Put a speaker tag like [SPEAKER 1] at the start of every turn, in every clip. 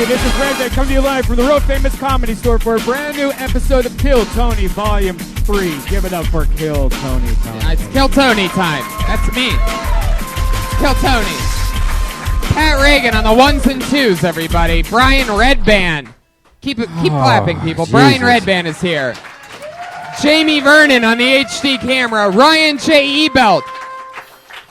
[SPEAKER 1] this is Red coming to you live from the World Famous Comedy Store for a brand new episode of Kill Tony Volume 3. Give it up for Kill Tony.
[SPEAKER 2] It's Kill Tony time. That's me. Kill Tony. Pat Reagan on the ones and twos, everybody. Brian Redband. Keep clapping, people.
[SPEAKER 1] Jesus.
[SPEAKER 2] Brian Redband is here. Jamie Vernon on the HD camera. Ryan J. Ebelt.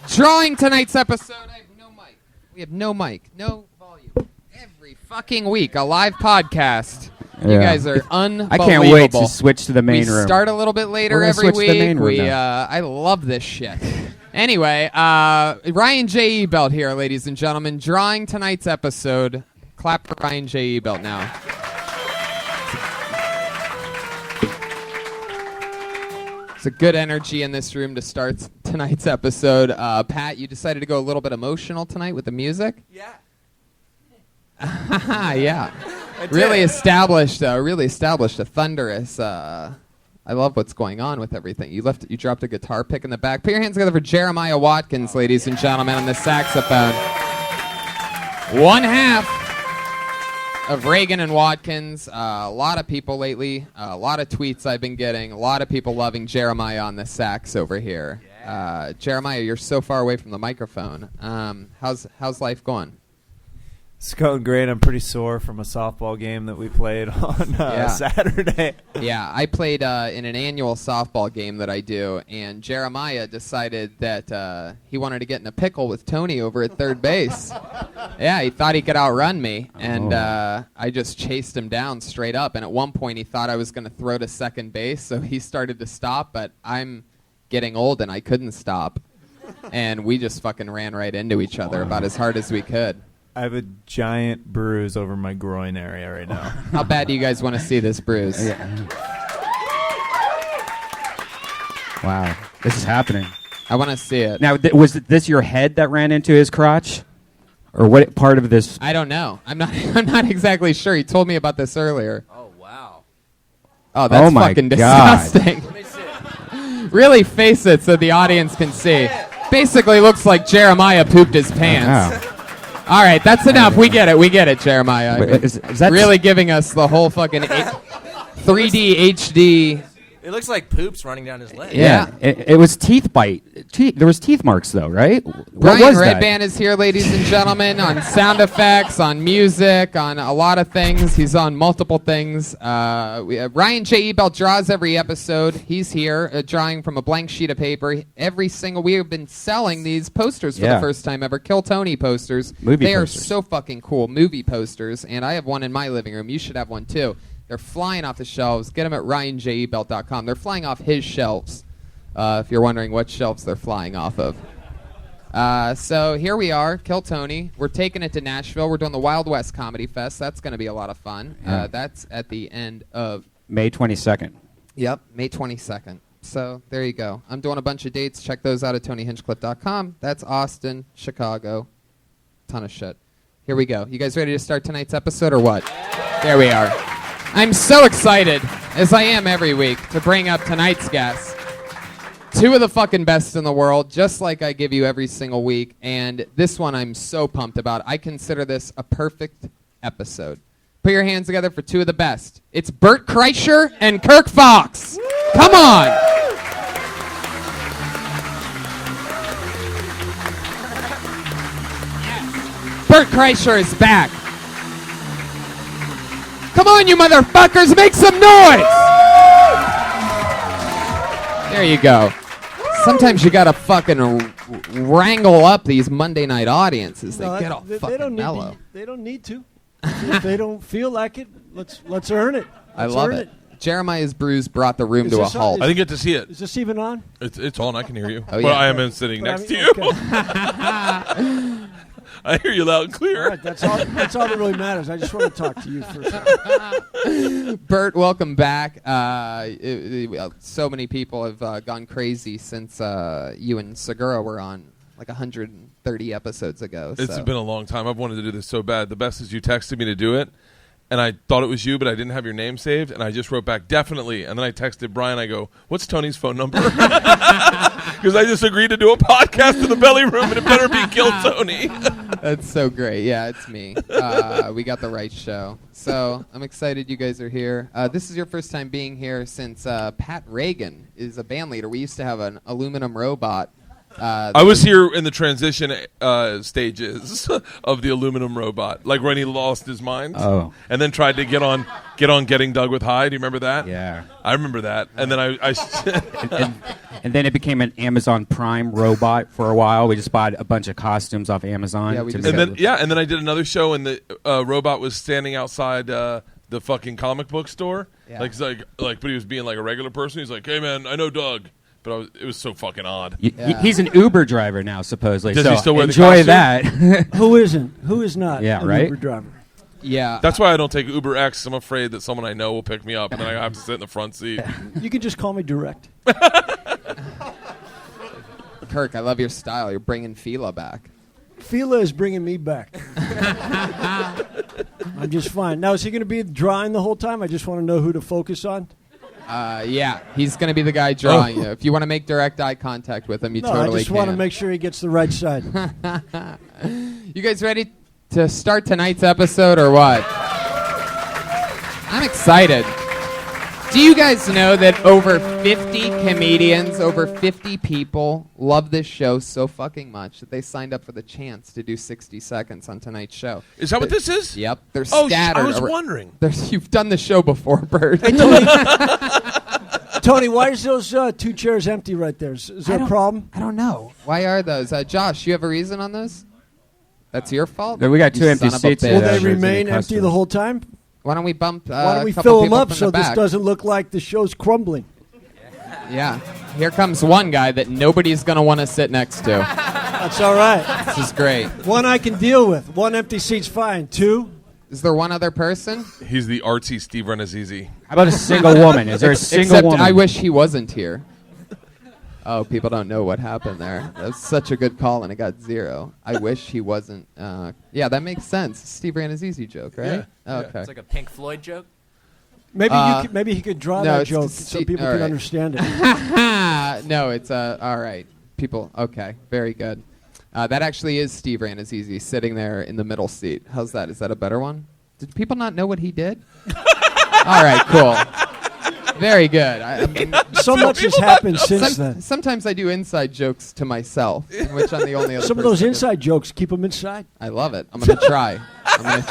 [SPEAKER 2] Drawing tonight's episode. I have no mic. We have no mic. No volume. Every fucking week, a live podcast.
[SPEAKER 3] Yeah.
[SPEAKER 2] You guys are unbelievable.
[SPEAKER 3] I can't wait to switch to the main room.
[SPEAKER 2] We start a little bit later every week. I love this shit. Anyway, Ryan J. Ebelt here, ladies and gentlemen, drawing tonight's episode. Clap for Ryan J. Ebelt now. It's a good energy in this room to start tonight's episode. Pat, you decided to go a little bit emotional tonight with the music?
[SPEAKER 4] Yeah.
[SPEAKER 2] Yeah. Really established a thunderous. I love what's going on with everything. You dropped a guitar pick in the back. Put your hands together for Jeremiah Watkins, ladies and gentlemen, on the saxophone. One half of Reagan and Watkins. A lot of people lately, a lot of tweets I've been getting, a lot of people loving Jeremiah on the sax over here. Yeah. Jeremiah, you're so far away from the microphone. How's life going?
[SPEAKER 4] It's going great. I'm pretty sore from a softball game that we played on Saturday.
[SPEAKER 2] Yeah, I played in an annual softball game that I do, and Jeremiah decided that he wanted to get in a pickle with Tony over at third base. Yeah, he thought he could outrun me, and I just chased him down straight up, and at one point he thought I was going to throw to second base, so he started to stop, but I'm getting old and I couldn't stop, and we just fucking ran right into each other about as hard as we could.
[SPEAKER 4] I have a giant bruise over my groin area right now.
[SPEAKER 2] How bad do you guys want to see this bruise?
[SPEAKER 3] Yeah. Wow, this is happening.
[SPEAKER 2] I want to see it.
[SPEAKER 3] Now, was this your head that ran into his crotch? Or what part of this?
[SPEAKER 2] I don't know. I'm not exactly sure. He told me about this earlier.
[SPEAKER 5] Oh, wow.
[SPEAKER 2] Oh, that's
[SPEAKER 3] my
[SPEAKER 2] fucking
[SPEAKER 3] God.
[SPEAKER 2] disgusting.
[SPEAKER 5] Let me see it.
[SPEAKER 2] Really face it so the audience can see. Basically looks like Jeremiah pooped his pants.
[SPEAKER 3] Wow.
[SPEAKER 2] All right, that's enough. We get it, Jeremiah.
[SPEAKER 3] Wait, is that
[SPEAKER 2] really giving us the whole fucking 3D HD.
[SPEAKER 5] It looks like poops running down his leg.
[SPEAKER 2] Yeah.
[SPEAKER 3] It was teeth bite. There was teeth marks, though, right? What
[SPEAKER 2] Brian
[SPEAKER 3] was that?
[SPEAKER 2] Redband is here, ladies and gentlemen, on sound effects, on music, on a lot of things. He's on multiple things. Ryan J. Ebelt draws every episode. He's here, drawing from a blank sheet of paper. We have been selling these posters for the first time ever. Kill Tony posters.
[SPEAKER 3] Movie
[SPEAKER 2] they
[SPEAKER 3] posters.
[SPEAKER 2] are so fucking cool. Movie posters. And I have one in my living room. You should have one, too. They're flying off the shelves. Get them at ryanjebelt.com. They're flying off his shelves, if you're wondering what shelves they're flying off of. So here we are, Kill Tony. We're taking it to Nashville. We're doing the Wild West Comedy Fest. That's going to be a lot of fun.
[SPEAKER 3] Yeah.
[SPEAKER 2] That's at the end of
[SPEAKER 3] May 22nd.
[SPEAKER 2] Yep, May 22nd. So there you go. I'm doing a bunch of dates. Check those out at TonyHinchcliffe.com. That's Austin, Chicago. Ton of shit. Here we go. You guys ready to start tonight's episode or what? There we are. I'm so excited, as I am every week, to bring up tonight's guests. Two of the fucking best in the world, just like I give you every single week. And this one I'm so pumped about. I consider this a perfect episode. Put your hands together for two of the best. It's Bert Kreischer and Kirk Fox. Come on. Bert Kreischer is back. Come on, you motherfuckers, make some noise! There you go. Sometimes you gotta fucking wrangle up these Monday night audiences. They get all fucking mellow.
[SPEAKER 6] They don't need to. If they don't feel like it, let's earn it.
[SPEAKER 2] I love it. Jeremiah's bruise brought the room to a halt.
[SPEAKER 7] I didn't get to see it.
[SPEAKER 6] Is this even on?
[SPEAKER 7] It's on. I can hear you.
[SPEAKER 2] Oh,
[SPEAKER 7] well,
[SPEAKER 2] yeah.
[SPEAKER 7] I am sitting next to you.
[SPEAKER 6] Okay.
[SPEAKER 7] I hear you loud and clear.
[SPEAKER 6] All right, that's all that really matters. I just want to talk to you for a second.
[SPEAKER 2] Bert, welcome back. So many people have gone crazy since you and Segura were on like 130 episodes ago.
[SPEAKER 7] It's been a long time. I've wanted to do this so bad. The best is you texted me to do it, and I thought it was you, but I didn't have your name saved, and I just wrote back, definitely. And then I texted Brian. I go, what's Tony's phone number? Because I just agreed to do a podcast in the belly room, and it better be Kill Tony.
[SPEAKER 2] That's so great. Yeah, it's me. We got the right show. So I'm excited you guys are here. This is your first time being here since Pat Reagan is a band leader. We used to have an aluminum robot.
[SPEAKER 7] I was here in the transition stages of the aluminum robot, like when he lost his mind, and then tried to get on Getting Dug with High. Do you remember that?
[SPEAKER 3] Yeah,
[SPEAKER 7] I remember that. And then I
[SPEAKER 3] and then it became an Amazon Prime robot for a while. We just bought a bunch of costumes off Amazon.
[SPEAKER 2] Yeah, we
[SPEAKER 3] to
[SPEAKER 2] just
[SPEAKER 3] make
[SPEAKER 7] and then I did another show, and the robot was standing outside the fucking comic book store,
[SPEAKER 2] Yeah.
[SPEAKER 7] but he was being like a regular person. He's like, "Hey man, I know Doug." But it was so fucking odd.
[SPEAKER 3] He's an Uber driver now, supposedly.
[SPEAKER 7] Does
[SPEAKER 3] so
[SPEAKER 7] he still wear the
[SPEAKER 3] enjoy
[SPEAKER 7] costume?
[SPEAKER 3] that.
[SPEAKER 6] Who isn't? Who is not?
[SPEAKER 3] Yeah,
[SPEAKER 6] an
[SPEAKER 3] right?
[SPEAKER 6] Uber driver.
[SPEAKER 2] Yeah.
[SPEAKER 7] That's why I don't take Uber X. I'm afraid that someone I know will pick me up, and then I have to sit in the front seat.
[SPEAKER 6] You can just call me direct.
[SPEAKER 2] Kirk, I love your style. You're bringing Fila back.
[SPEAKER 6] Fila is bringing me back. I'm just fine. Now, is he going to be drawing the whole time? I just want to know who to focus on.
[SPEAKER 2] Yeah, he's going to be the guy drawing you. If you want to make direct eye contact with him, you totally can.
[SPEAKER 6] I just want to make sure he gets the right side.
[SPEAKER 2] You guys ready to start tonight's episode or what? I'm excited. Do you guys know that over 50 comedians, over 50 people love this show so fucking much that they signed up for the chance to do 60 seconds on tonight's show?
[SPEAKER 7] Is that what this is?
[SPEAKER 2] Yep. They're
[SPEAKER 7] Oh,
[SPEAKER 2] scattered.
[SPEAKER 7] I was wondering.
[SPEAKER 2] You've done the show before, Bert.
[SPEAKER 6] Tony, why is those 2 chairs empty right there? Is there a problem?
[SPEAKER 2] I don't know. Why are those? Josh, you have a reason on those? That's your fault?
[SPEAKER 3] We got 2
[SPEAKER 2] You
[SPEAKER 3] empty
[SPEAKER 2] son of a
[SPEAKER 3] seats.
[SPEAKER 2] bitch.
[SPEAKER 6] Will
[SPEAKER 3] Yeah,
[SPEAKER 6] they
[SPEAKER 3] there's any
[SPEAKER 6] remain empty
[SPEAKER 3] customer.
[SPEAKER 6] the whole time?
[SPEAKER 2] Why don't we bump
[SPEAKER 6] Why don't we
[SPEAKER 2] couple
[SPEAKER 6] fill them
[SPEAKER 2] people
[SPEAKER 6] up
[SPEAKER 2] from
[SPEAKER 6] so
[SPEAKER 2] the
[SPEAKER 6] this
[SPEAKER 2] back?
[SPEAKER 6] doesn't look like the show's crumbling?
[SPEAKER 2] Yeah. Here comes one guy that nobody's going to want to sit next to.
[SPEAKER 6] That's all right.
[SPEAKER 2] This is great.
[SPEAKER 6] One I can deal with. 1 empty seat's fine. 2?
[SPEAKER 2] Is there one other person?
[SPEAKER 7] He's the artsy Steve Renazizi.
[SPEAKER 3] How about a single woman? Is there a single
[SPEAKER 2] Except
[SPEAKER 3] woman?
[SPEAKER 2] I wish he wasn't here. Oh, people don't know what happened there. That's such a good call, and it got 0. I wish he wasn't. Yeah, that makes sense. Steve Renazizi joke, right?
[SPEAKER 7] Yeah.
[SPEAKER 2] Okay.
[SPEAKER 5] It's like a Pink Floyd joke.
[SPEAKER 6] Maybe he could draw
[SPEAKER 2] no,
[SPEAKER 6] that
[SPEAKER 2] it's
[SPEAKER 6] joke
[SPEAKER 2] Steve-
[SPEAKER 6] so people
[SPEAKER 2] all
[SPEAKER 6] can
[SPEAKER 2] right.
[SPEAKER 6] understand it.
[SPEAKER 2] No, it's all right. People, okay, very good. That actually is Steve Renazizi sitting there in the middle seat. How's that? Is that a better one? Did people not know what he did? All right, cool. Very good. I mean,
[SPEAKER 6] So much has happened since then.
[SPEAKER 2] sometimes I do inside jokes to myself, in which I'm the only other
[SPEAKER 6] Some of those
[SPEAKER 2] person.
[SPEAKER 6] inside jokes, keep them inside.
[SPEAKER 2] I love it. I'm going to try. I'm going to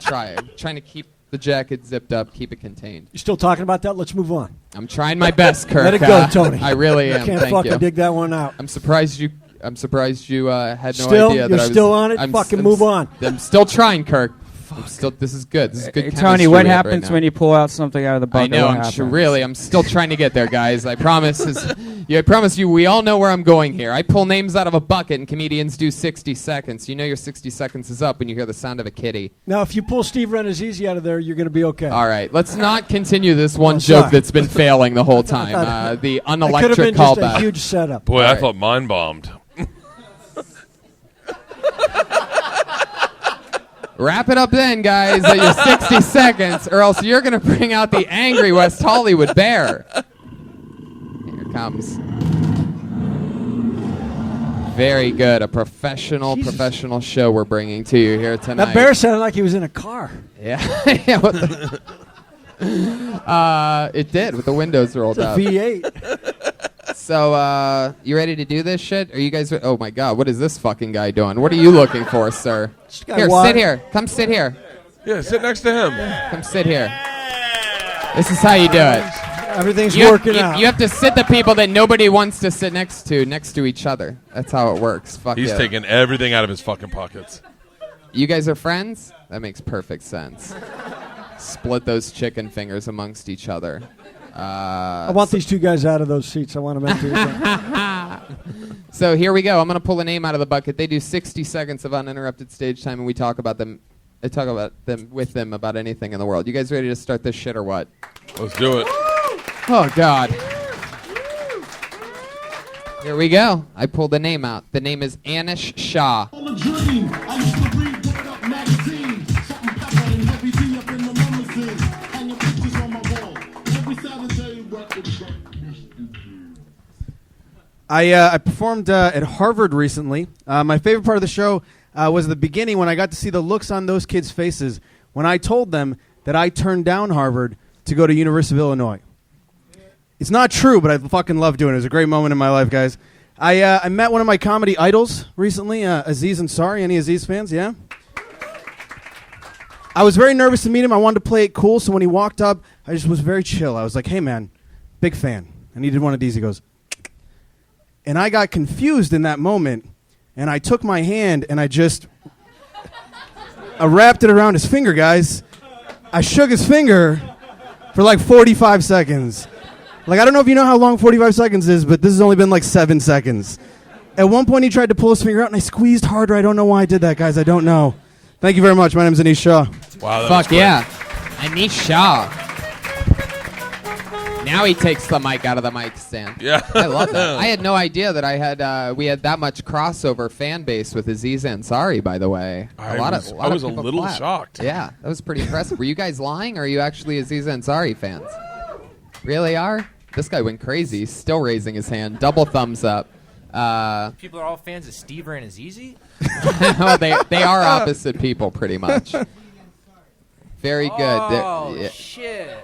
[SPEAKER 2] try. I'm trying to keep the jacket zipped up, keep it contained.
[SPEAKER 6] You still talking about that? Let's move on.
[SPEAKER 2] I'm trying my best, Kirk.
[SPEAKER 6] Let it go, Tony.
[SPEAKER 2] I really am.
[SPEAKER 6] Can't
[SPEAKER 2] Thank
[SPEAKER 6] fucking
[SPEAKER 2] you.
[SPEAKER 6] dig that one out.
[SPEAKER 2] I'm surprised you had no
[SPEAKER 6] Still?
[SPEAKER 2] idea that
[SPEAKER 6] You're
[SPEAKER 2] I was.
[SPEAKER 6] still on it?
[SPEAKER 2] I'm
[SPEAKER 6] Fucking
[SPEAKER 2] I'm
[SPEAKER 6] move on.
[SPEAKER 2] I'm still trying, Kirk. This is good. This is good.
[SPEAKER 3] Hey,
[SPEAKER 2] chemistry
[SPEAKER 3] Tony,
[SPEAKER 2] we
[SPEAKER 3] what
[SPEAKER 2] have right
[SPEAKER 3] happens
[SPEAKER 2] now.
[SPEAKER 3] when you pull out something out of the
[SPEAKER 2] I
[SPEAKER 3] bucket?
[SPEAKER 2] know.
[SPEAKER 3] What
[SPEAKER 2] I'm sure.
[SPEAKER 3] happens?
[SPEAKER 2] Really, I'm still trying to get there, guys. I promise. I promise you. We all know where I'm going here. I pull names out of a bucket, and comedians do 60 seconds. You know your 60 seconds is up when you hear the sound of a kitty.
[SPEAKER 6] Now, if you pull Steve Renazizi out of there, you're going to be okay.
[SPEAKER 2] All right, let's not continue this one
[SPEAKER 6] Oh,
[SPEAKER 2] joke
[SPEAKER 6] sorry.
[SPEAKER 2] that's been failing the whole time. The
[SPEAKER 6] That could have
[SPEAKER 2] unelectric
[SPEAKER 6] been just a
[SPEAKER 2] callback.
[SPEAKER 6] huge setup.
[SPEAKER 7] Boy,
[SPEAKER 2] All
[SPEAKER 7] I
[SPEAKER 2] right.
[SPEAKER 7] thought mine bombed.
[SPEAKER 2] Wrap it up then, guys, at your 60 seconds, or else you're going to bring out the angry West Hollywood bear. Here it comes. Very good. A professional show we're bringing to you here tonight.
[SPEAKER 6] That bear sounded like he was in a car.
[SPEAKER 2] Yeah. Yeah, what the- it did, with the windows rolled
[SPEAKER 6] It's a
[SPEAKER 2] up.
[SPEAKER 6] V8.
[SPEAKER 2] So, you ready to do this shit? Are you guys? Oh my God! What is this fucking guy doing? What are you looking for, sir?
[SPEAKER 6] This guy
[SPEAKER 2] Here,
[SPEAKER 6] wa-
[SPEAKER 2] sit here. Come sit here.
[SPEAKER 7] Yeah, sit next to him.
[SPEAKER 2] Come sit here. This is how you do it.
[SPEAKER 6] Everything's
[SPEAKER 2] You
[SPEAKER 6] working out.
[SPEAKER 2] You have to sit the people that nobody wants to sit next to each other. That's how it works. Fuck
[SPEAKER 7] He's
[SPEAKER 2] yeah.
[SPEAKER 7] taking everything out of his fucking pockets.
[SPEAKER 2] You guys are friends? That makes perfect sense. Split those chicken fingers amongst each other.
[SPEAKER 6] I want these 2 guys out of those seats. I want them empty again.
[SPEAKER 2] So here we go. I'm going to pull a name out of the bucket. They do 60 seconds of uninterrupted stage time, and we talk about them. I talk about them with them about anything in the world. You guys ready to start this shit or what?
[SPEAKER 7] Let's do it.
[SPEAKER 2] Oh, God. Here we go. I pulled the name out. The name is Anish Shah.
[SPEAKER 8] I performed at Harvard recently. My favorite part of the show, was the beginning when I got to see the looks on those kids' faces when I told them that I turned down Harvard to go to University of Illinois. It's not true, but I fucking love doing it. It was a great moment in my life, guys. I met one of my comedy idols recently, Aziz Ansari. Any Aziz fans? Yeah? I was very nervous to meet him. I wanted to play it cool, so when he walked up, I just was very chill. I was like, hey, man, big fan. And he did one of these. He goes, and I got confused in that moment, and I took my hand, and I wrapped it around his finger, guys. I shook his finger for like 45 seconds. Like, I don't know if you know how long 45 seconds is, but this has only been like 7 seconds. At one point, he tried to pull his finger out, and I squeezed harder. I don't know why I did that, guys. I don't know. Thank you very much. My name is Anish Shah.
[SPEAKER 7] Wow,
[SPEAKER 2] Fuck yeah. Anish Shah. Now he takes the mic out of the mic stand.
[SPEAKER 7] Yeah.
[SPEAKER 2] I love that. I had no idea that we had that much crossover fan base with Aziz Ansari, by the way.
[SPEAKER 7] I was a little shocked.
[SPEAKER 2] Yeah, that was pretty impressive. Were you guys lying, or are you actually Aziz Ansari fans? Really are? This guy went crazy. He's still raising his hand. Double thumbs up.
[SPEAKER 5] People are all fans of Stever and Azizi?
[SPEAKER 2] Well, they are opposite people, pretty much. Very good.
[SPEAKER 5] Oh, shit.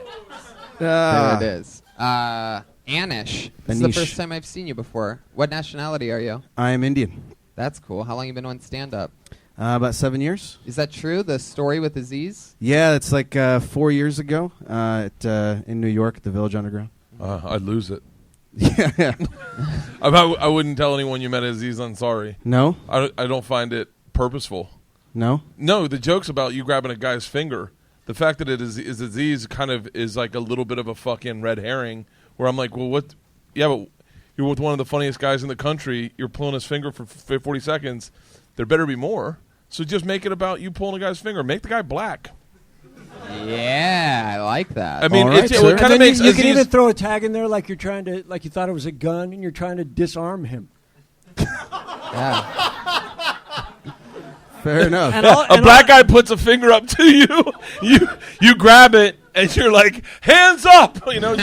[SPEAKER 2] There it is. Anish. This is the first time I've seen you before. What nationality are you?
[SPEAKER 8] I am Indian.
[SPEAKER 2] That's cool. How long you been on stand-up?
[SPEAKER 8] About 7 years.
[SPEAKER 2] Is that true, the story with Aziz?
[SPEAKER 8] Yeah, it's like 4 years ago in New York at the Village Underground.
[SPEAKER 7] I'd lose it.
[SPEAKER 8] Yeah.
[SPEAKER 7] I wouldn't tell anyone you met Aziz Ansari.
[SPEAKER 8] No?
[SPEAKER 7] I don't find it purposeful.
[SPEAKER 8] No?
[SPEAKER 7] No, the joke's about you grabbing a guy's finger. The fact that it is Aziz kind of is like a little bit of a fucking red herring where I'm like, well, what? Yeah, but you're with one of the funniest guys in the country. You're pulling his finger for 40 seconds. There better be more. So just make it about you pulling a guy's finger. Make the guy black.
[SPEAKER 2] Yeah, I like that.
[SPEAKER 7] I mean,
[SPEAKER 6] right,
[SPEAKER 7] it kind of makes
[SPEAKER 6] you
[SPEAKER 7] Aziz...
[SPEAKER 6] can even throw a tag in there like you thought it was a gun and you're trying to disarm him.
[SPEAKER 2] Yeah.
[SPEAKER 8] Fair enough.
[SPEAKER 7] A black guy puts a finger up to you. You grab it and you're like, hands up. You know,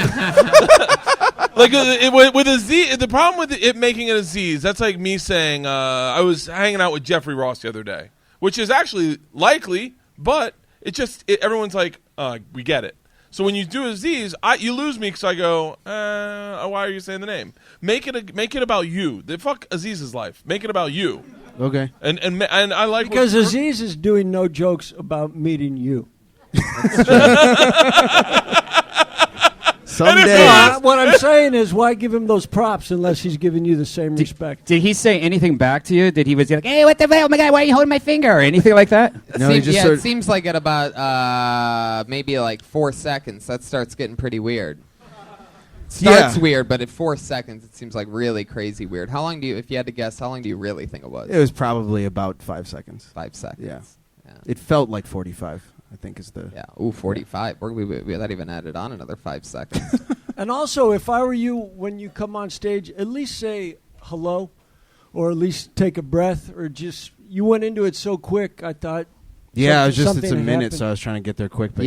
[SPEAKER 7] like with Aziz. The problem with it making it Aziz, that's like me saying I was hanging out with Jeffrey Ross the other day, which is actually likely, but everyone's like, we get it. So when you do Aziz, you lose me because I go, why are you saying the name? Make it about you. Fuck Aziz's life. Make it about you.
[SPEAKER 8] Okay.
[SPEAKER 7] And I like
[SPEAKER 6] because Aziz is doing no jokes about meeting you.
[SPEAKER 8] Someday.
[SPEAKER 6] What I'm saying is, why give him those props unless he's giving you the same respect?
[SPEAKER 3] Did he say anything back to you? Did he was like, hey, what the hell, my guy? Why are you holding my finger? Or anything like that?
[SPEAKER 8] No,
[SPEAKER 2] it seems like at about maybe like 4 seconds, that starts getting pretty weird. Starts weird, but at 4 seconds, it seems like really crazy weird. How long if you had to guess, how long do you really think it was?
[SPEAKER 8] It was probably about 5 seconds.
[SPEAKER 2] 5 seconds.
[SPEAKER 8] Yeah. It felt like 45. I think is the...
[SPEAKER 2] Yeah, 45. We that even added on another 5 seconds.
[SPEAKER 6] And also, if I were you, when you come on stage, at least say hello, or at least take a breath, or just, you went into it so quick, I thought...
[SPEAKER 8] Yeah, it's a minute, so I was trying to get there quick. But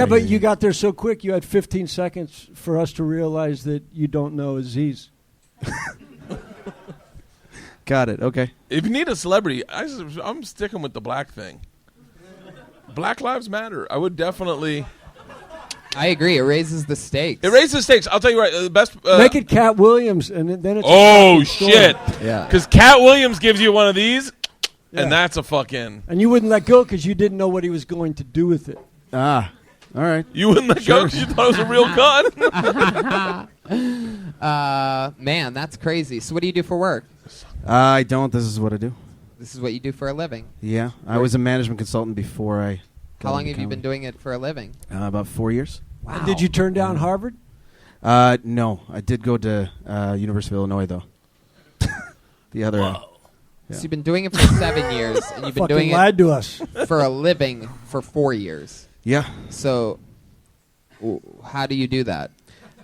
[SPEAKER 6] but you got there so quick, you had 15 seconds for us to realize that you don't know Aziz.
[SPEAKER 8] Got it, okay.
[SPEAKER 7] If you need a celebrity, I'm sticking with the black thing. Black Lives Matter. I would definitely...
[SPEAKER 2] I agree. It raises the stakes.
[SPEAKER 7] It raises the stakes. I'll tell you right. The best...
[SPEAKER 6] Make it Cat Williams, and then it's...
[SPEAKER 7] Oh, shit.
[SPEAKER 2] Yeah.
[SPEAKER 7] Because Cat Williams gives you one of these, and that's a fucking...
[SPEAKER 6] And you wouldn't let go because you didn't know what he was going to do with it.
[SPEAKER 8] Ah, all right.
[SPEAKER 7] You wouldn't let go because you thought it was a real gun?
[SPEAKER 2] Man, that's crazy. So what do you do for work?
[SPEAKER 8] I don't. This is what I do.
[SPEAKER 2] This is what you do for a living?
[SPEAKER 8] Yeah. I was a management consultant before I...
[SPEAKER 2] How long have you been doing it for a living?
[SPEAKER 8] About 4 years.
[SPEAKER 2] Wow.
[SPEAKER 6] And did you turn down Harvard?
[SPEAKER 8] No. I did go to University of Illinois, though. The other...
[SPEAKER 2] So you've been doing it for 7 years, and you've been doing
[SPEAKER 6] lied to us.
[SPEAKER 2] For a living for 4 years.
[SPEAKER 8] Yeah.
[SPEAKER 2] So how do you do that?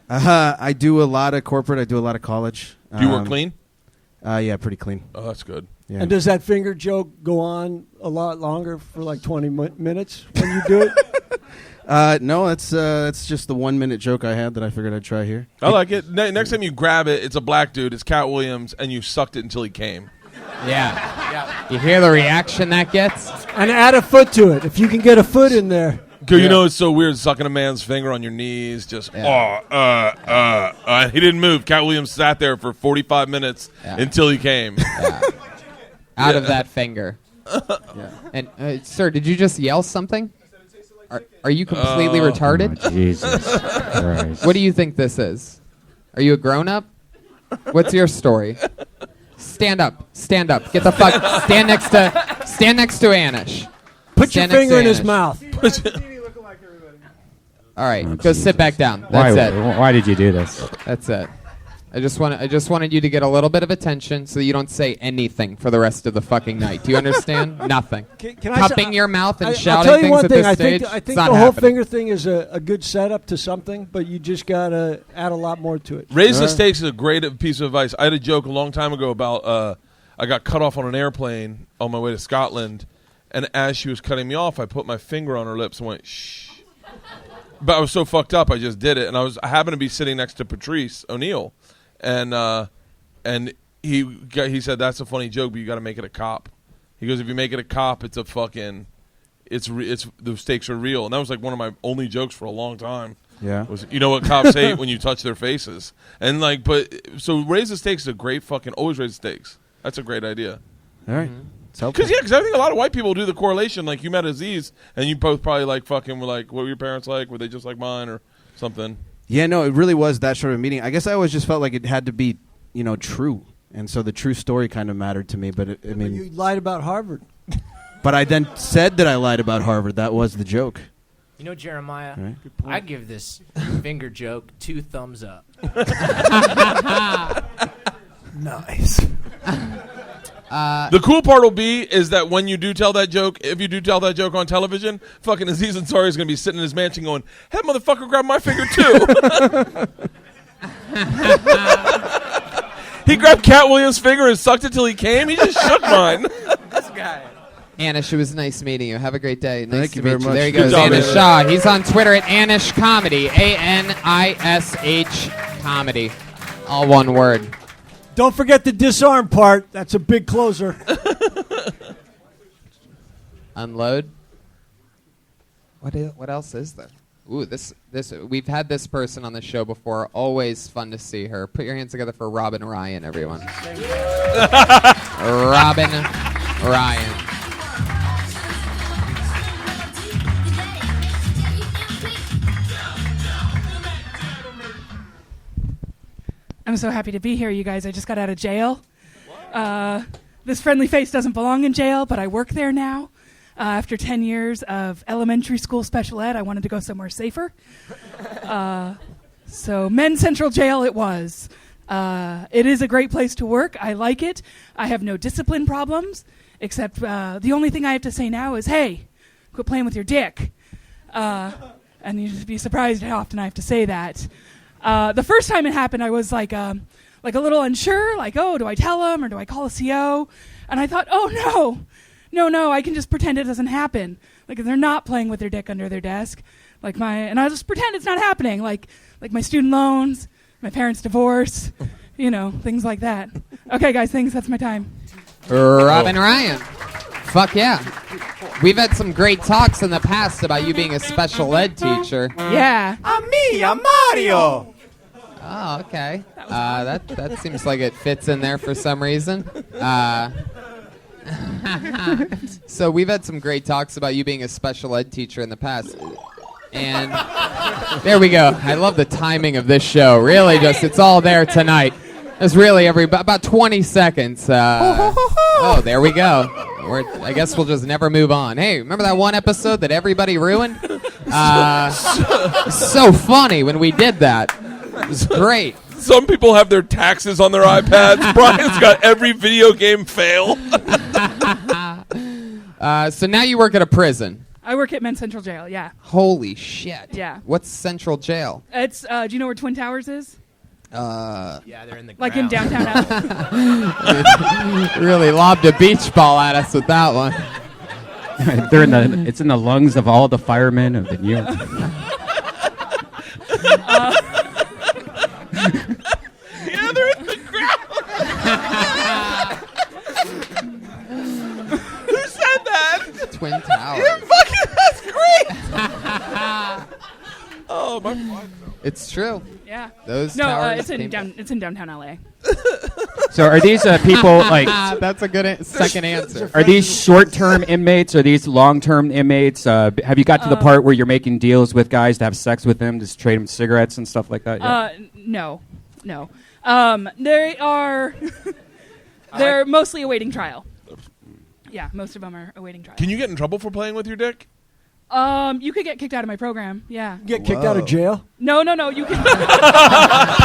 [SPEAKER 8] I do a lot of corporate. I do a lot of college.
[SPEAKER 7] Do you work clean?
[SPEAKER 8] Yeah, pretty clean.
[SPEAKER 7] Oh, that's good.
[SPEAKER 8] Yeah.
[SPEAKER 6] And does that finger joke go on a lot longer for like 20 minutes when you do it?
[SPEAKER 8] No, that's just the 1 minute joke I had that I figured I'd try here.
[SPEAKER 7] I like it. Next time you grab it, it's a black dude. It's Cat Williams, and you sucked it until he came.
[SPEAKER 2] Yeah. You hear the reaction that gets?
[SPEAKER 6] And add a foot to it. If you can get a foot in there.
[SPEAKER 7] You know it's so weird sucking a man's finger on your knees, just and he didn't move. Cat Williams sat there for 45 minutes until he came.
[SPEAKER 2] Out of that finger. And sir, did you just yell something? Are you completely retarded?
[SPEAKER 3] Oh, Jesus Christ.
[SPEAKER 2] What do you think this is? Are you a grown-up? What's your story? Stand up. Get the fuck. Stand next to Anish.
[SPEAKER 6] Put your finger in his mouth.
[SPEAKER 2] All right, go sit back down.
[SPEAKER 3] Why,
[SPEAKER 2] That's it.
[SPEAKER 3] why did you do this?
[SPEAKER 2] That's it. I just wanted you to get a little bit of attention so you don't say anything for the rest of the fucking night. Do you understand? Nothing.
[SPEAKER 6] Can
[SPEAKER 2] Cupping your mouth and shouting
[SPEAKER 6] I'll tell you
[SPEAKER 2] things
[SPEAKER 6] one
[SPEAKER 2] at
[SPEAKER 6] thing.
[SPEAKER 2] this stage.
[SPEAKER 6] I think
[SPEAKER 2] it's
[SPEAKER 6] the
[SPEAKER 2] not
[SPEAKER 6] whole
[SPEAKER 2] happening.
[SPEAKER 6] finger thing is a good setup to something, but you just gotta add a lot more to it.
[SPEAKER 7] Raise the stakes is a great piece of advice. I had a joke a long time ago about I got cut off on an airplane on my way to Scotland, and as she was cutting me off, I put my finger on her lips and went, shh. But I was so fucked up, I just did it. And I happened to be sitting next to Patrice O'Neill, and he said, that's a funny joke, but you got to make it a cop. He goes, if you make it a cop, it's a fucking, the stakes are real. And that was like one of my only jokes for a long time.
[SPEAKER 4] Yeah.
[SPEAKER 7] Was, you know what cops hate when you touch their faces. And like, so raise the stakes is a great fucking, always raise the stakes. That's a great idea.
[SPEAKER 4] All right.
[SPEAKER 2] Mm-hmm.
[SPEAKER 7] Because I think a lot of white people do the correlation. Like, you met Aziz, and you both probably like fucking were like, what were your parents like? Were they just like mine or something?
[SPEAKER 8] Yeah, no, it really was that short of a meeting. I guess I always just felt like it had to be, true. And so the true story kind of mattered to me. But,
[SPEAKER 6] You lied about Harvard.
[SPEAKER 8] But I then said that I lied about Harvard. That was the joke.
[SPEAKER 5] You know, Jeremiah,
[SPEAKER 8] Right.
[SPEAKER 5] I give this finger joke 2 thumbs up.
[SPEAKER 4] Nice.
[SPEAKER 7] The cool part will be is that when you do tell that joke, if you do tell that joke on television, fucking Aziz Ansari is going to be sitting in his mansion going, hey, motherfucker, grab my finger too. He grabbed Cat Williams' finger and sucked it till he came. He just shook mine.
[SPEAKER 5] This guy.
[SPEAKER 2] Anish, it was nice meeting you. Have a great day. Nice
[SPEAKER 8] Thank
[SPEAKER 2] to
[SPEAKER 8] you
[SPEAKER 2] meet
[SPEAKER 8] very much.
[SPEAKER 2] There he
[SPEAKER 7] Good
[SPEAKER 2] goes,
[SPEAKER 7] job,
[SPEAKER 2] Anish
[SPEAKER 7] man.
[SPEAKER 2] Shah. He's on Twitter at Anish Comedy, ANISH Comedy. All one word.
[SPEAKER 6] Don't forget the disarm part. That's a big closer.
[SPEAKER 2] Unload. What else is there? Ooh, this we've had this person on the show before. Always fun to see her. Put your hands together for Robin Ryan, everyone. Robin Ryan.
[SPEAKER 9] I'm so happy to be here, you guys. I just got out of jail. This friendly face doesn't belong in jail, but I work there now. After 10 years of elementary school special ed, I wanted to go somewhere safer. So Men's Central Jail it was. It is a great place to work. I like it. I have no discipline problems, except the only thing I have to say now is, hey, quit playing with your dick. And you'd be surprised how often I have to say that. The first time it happened, I was like a little unsure, like, oh, do I tell him or do I call a CO? And I thought, oh, no, I can just pretend it doesn't happen. Like, if they're not playing with their dick under their desk, and I'll just pretend it's not happening, like my student loans, my parents' divorce, things like that. Okay, guys, thanks. That's my time.
[SPEAKER 2] Robin Ryan. Fuck yeah. We've had some great talks in the past about you being a special ed teacher.
[SPEAKER 9] Yeah.
[SPEAKER 4] I'm Mario.
[SPEAKER 2] Oh, okay. That seems like it fits in there for some reason. So we've had some great talks about you being a special ed teacher in the past. And there we go. I love the timing of this show. Really, it's all there tonight. It's really about 20 seconds. Oh, there we go. I guess we'll just never move on. Hey, remember that one episode that everybody ruined? So funny when we did that. It was great.
[SPEAKER 7] Some people have their taxes on their iPads. Brian's got every video game fail.
[SPEAKER 2] So now you work at a prison.
[SPEAKER 9] I work at Men's Central Jail, yeah.
[SPEAKER 2] Holy shit.
[SPEAKER 9] Yeah.
[SPEAKER 2] What's Central Jail?
[SPEAKER 9] It's, do you know where Twin Towers is?
[SPEAKER 5] Yeah, they're in the
[SPEAKER 9] Like in
[SPEAKER 5] ground.
[SPEAKER 9] downtown LA.
[SPEAKER 2] Really lobbed a beach ball at us with that one.
[SPEAKER 3] It's in the lungs of all the firemen of the New York.
[SPEAKER 7] Yeah, they're in the ground.
[SPEAKER 2] It's true.
[SPEAKER 9] Yeah.
[SPEAKER 2] Those
[SPEAKER 9] No,
[SPEAKER 2] towers
[SPEAKER 9] it's in
[SPEAKER 2] came
[SPEAKER 9] it's in downtown LA.
[SPEAKER 3] So are these people like?
[SPEAKER 2] That's a good second answer.
[SPEAKER 3] Are these short-term inmates? Are these long-term inmates? Have you got to the part where you're making deals with guys to have sex with them, to trade them cigarettes and stuff like that? Yeah.
[SPEAKER 9] No. They are. They're mostly awaiting trial. Yeah, most of them are awaiting trial.
[SPEAKER 7] Can you get in trouble for playing with your dick?
[SPEAKER 9] You could get kicked out of my program. Yeah.
[SPEAKER 6] Get kicked out of jail?
[SPEAKER 9] No. You can.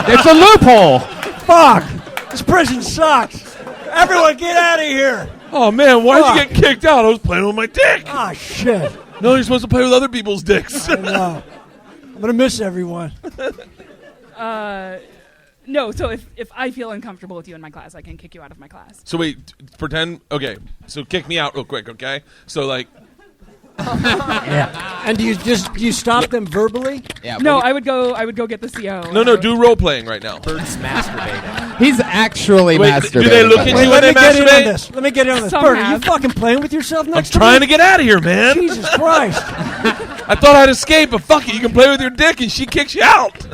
[SPEAKER 3] It's a loophole.
[SPEAKER 6] Fuck! This prison sucks. Everyone, get out of here!
[SPEAKER 7] Oh man, why'd you get kicked out? I was playing with my dick.
[SPEAKER 6] Ah, shit.
[SPEAKER 7] No, you're supposed to play with other people's dicks.
[SPEAKER 6] I know. I'm gonna miss everyone.
[SPEAKER 9] No. So if I feel uncomfortable with you in my class, I can kick you out of my class.
[SPEAKER 7] So wait, pretend. Okay, so kick me out real quick. Okay, so like.
[SPEAKER 6] Yeah. And do you stop them verbally?
[SPEAKER 2] Yeah.
[SPEAKER 9] No, I would go get the CO.
[SPEAKER 7] No, do role playing right now.
[SPEAKER 5] Bert's masturbating.
[SPEAKER 2] He's actually
[SPEAKER 7] Wait,
[SPEAKER 2] masturbating.
[SPEAKER 7] do they look at you when they masturbate?
[SPEAKER 6] Let me get in on this.
[SPEAKER 9] Some
[SPEAKER 6] Bert, are you
[SPEAKER 9] have.
[SPEAKER 6] fucking playing with yourself
[SPEAKER 7] I'm
[SPEAKER 6] next
[SPEAKER 7] trying to
[SPEAKER 6] to me?
[SPEAKER 7] get out of here, man.
[SPEAKER 6] Jesus Christ.
[SPEAKER 7] I thought I'd escape, but fuck it, you can play with your dick and she kicks you out.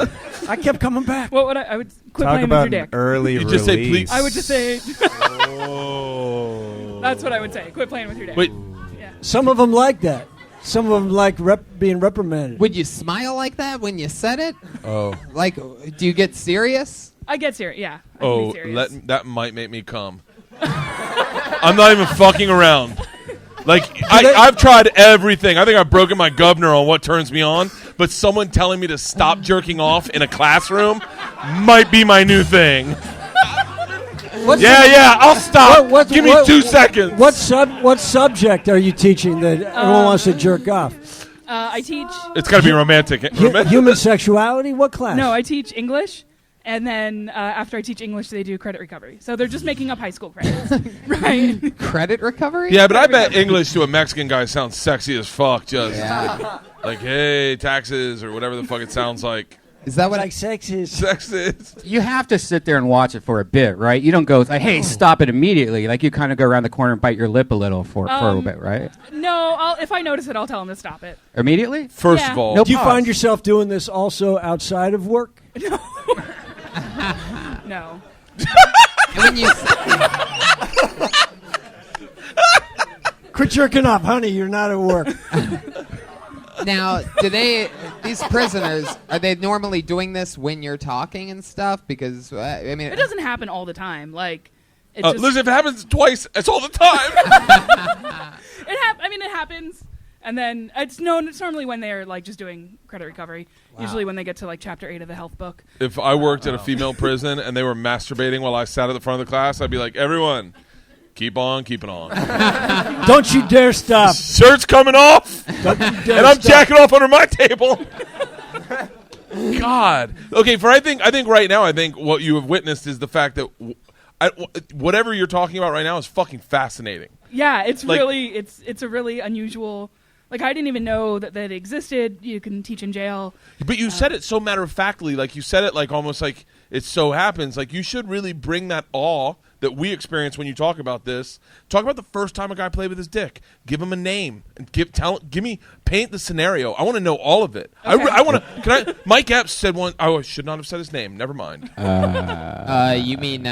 [SPEAKER 6] I kept coming back.
[SPEAKER 9] What would I would quit
[SPEAKER 4] Talk
[SPEAKER 9] playing
[SPEAKER 4] about
[SPEAKER 9] with your
[SPEAKER 4] an
[SPEAKER 9] dick.
[SPEAKER 4] early
[SPEAKER 7] You
[SPEAKER 4] release.
[SPEAKER 7] just say, please.
[SPEAKER 9] I would just say
[SPEAKER 7] Oh.
[SPEAKER 9] that's what I would say. Quit playing with your dick.
[SPEAKER 7] Wait,
[SPEAKER 9] Yeah.
[SPEAKER 6] Some of them like that. Some of them like being reprimanded.
[SPEAKER 2] Would you smile like that when you said it?
[SPEAKER 7] oh,
[SPEAKER 2] Like, do you get serious?
[SPEAKER 9] I get serious. Yeah. I can be serious.
[SPEAKER 7] that might make me come. I'm not even fucking around. Like, I've tried everything. I think I've broken my governor on what turns me on, but someone telling me to stop jerking off in a classroom might be my new thing. Yeah, I'll stop. Give me 2 seconds.
[SPEAKER 6] What subject are you teaching that everyone wants to jerk off?
[SPEAKER 9] I teach.
[SPEAKER 7] It's got to be romantic.
[SPEAKER 6] Human sexuality? What class?
[SPEAKER 9] No, I teach English, and then after I teach English, they do credit recovery. So they're just making up high school credits, right?
[SPEAKER 2] Credit recovery?
[SPEAKER 7] Yeah, but I bet English to a Mexican guy sounds sexy as fuck. Just like, hey, taxes or whatever the fuck it sounds like.
[SPEAKER 2] Is that what
[SPEAKER 6] like sex is?
[SPEAKER 7] Sex is.
[SPEAKER 3] You have to sit there and watch it for a bit, right? You don't go like, "Hey, stop it immediately!" Like you kind of go around the corner and bite your lip a little for a little bit, right?
[SPEAKER 9] No, if I notice it, I'll tell them to stop it.
[SPEAKER 3] Immediately.
[SPEAKER 7] First
[SPEAKER 9] Yeah.
[SPEAKER 7] of all,
[SPEAKER 3] No
[SPEAKER 6] Do you
[SPEAKER 3] pause.
[SPEAKER 6] find yourself doing this also outside of work?
[SPEAKER 9] No.
[SPEAKER 2] And when you
[SPEAKER 6] Quit jerking off, honey. You're not at work.
[SPEAKER 2] now, these prisoners, are they normally doing this when you're talking and stuff? Because, I mean...
[SPEAKER 9] It doesn't happen all the time. Like, it's just,
[SPEAKER 7] listen, if it happens twice, it's all the time.
[SPEAKER 9] it happens. And then it's normally when they're like just doing credit recovery. Usually when they get to like chapter 8 of the health book.
[SPEAKER 7] If I worked at a female prison and they were masturbating while I sat at the front of the class, I'd be like, everyone, keep on keeping on.
[SPEAKER 6] Don't you dare stop.
[SPEAKER 7] Shirt's coming off,
[SPEAKER 6] Don't you dare
[SPEAKER 7] and I'm
[SPEAKER 6] stop.
[SPEAKER 7] jacking off under my table. God. Okay, I think right now, I think what you have witnessed is the fact that whatever you're talking about right now is fucking fascinating.
[SPEAKER 9] Yeah, it's
[SPEAKER 7] Like-
[SPEAKER 9] really it's a really unusual. Like I didn't even know that it existed. You can teach in jail.
[SPEAKER 7] But you said it so matter-of-factly, like you said it like almost like it so happens. Like you should really bring that awe that we experience when you talk about this. Talk about the first time a guy played with his dick. Give him a name and paint the scenario. I want to know all of it.
[SPEAKER 9] Okay.
[SPEAKER 7] I want to. Can I? Mike Epps said one. I should not have said his name. Never mind.
[SPEAKER 2] you mean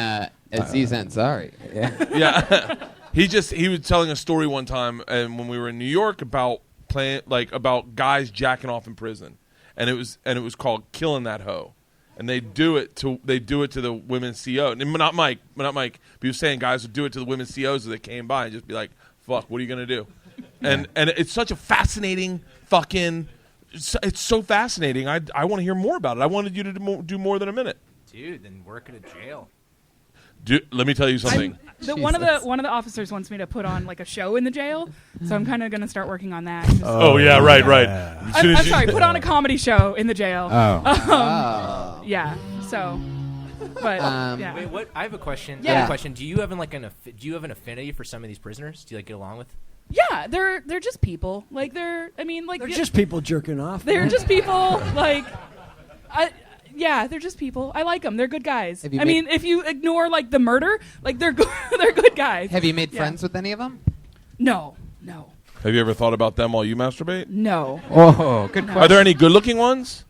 [SPEAKER 2] Aziz Ansari?
[SPEAKER 7] Yeah. He was telling a story one time, and when we were in New York about about guys jacking off in prison, and it was called Killing That Hoe, and they do it to the women's CO. And not Mike, but he was saying guys would do it to the women's COs that came by and just be like, "Fuck, what are you gonna do?" And it's such a fascinating fucking. It's so fascinating. I want to hear more about it. I wanted you to do more than a minute.
[SPEAKER 5] Dude, then work at a jail.
[SPEAKER 7] Let me tell you something.
[SPEAKER 9] One of the officers wants me to put on like a show in the jail, so I'm kind of going to start working on that.
[SPEAKER 7] Oh yeah, right.
[SPEAKER 9] I'm sorry, put on a comedy show in the jail. Yeah. So, but yeah.
[SPEAKER 5] Wait, what? I have a question.
[SPEAKER 9] Yeah.
[SPEAKER 5] I have a question. Do you have an affinity for some of these prisoners? Do you get along with?
[SPEAKER 9] Yeah, they're just people. Like they're
[SPEAKER 6] just people jerking off.
[SPEAKER 9] They're just people. Like, yeah, they're just people. I like them. They're good guys. If you ignore like the murder, like they're good guys.
[SPEAKER 2] Have you made friends with any of them?
[SPEAKER 9] No.
[SPEAKER 7] Have you ever thought about them while you masturbate?
[SPEAKER 9] No.
[SPEAKER 3] Oh, good question.
[SPEAKER 7] Are there any good-looking ones?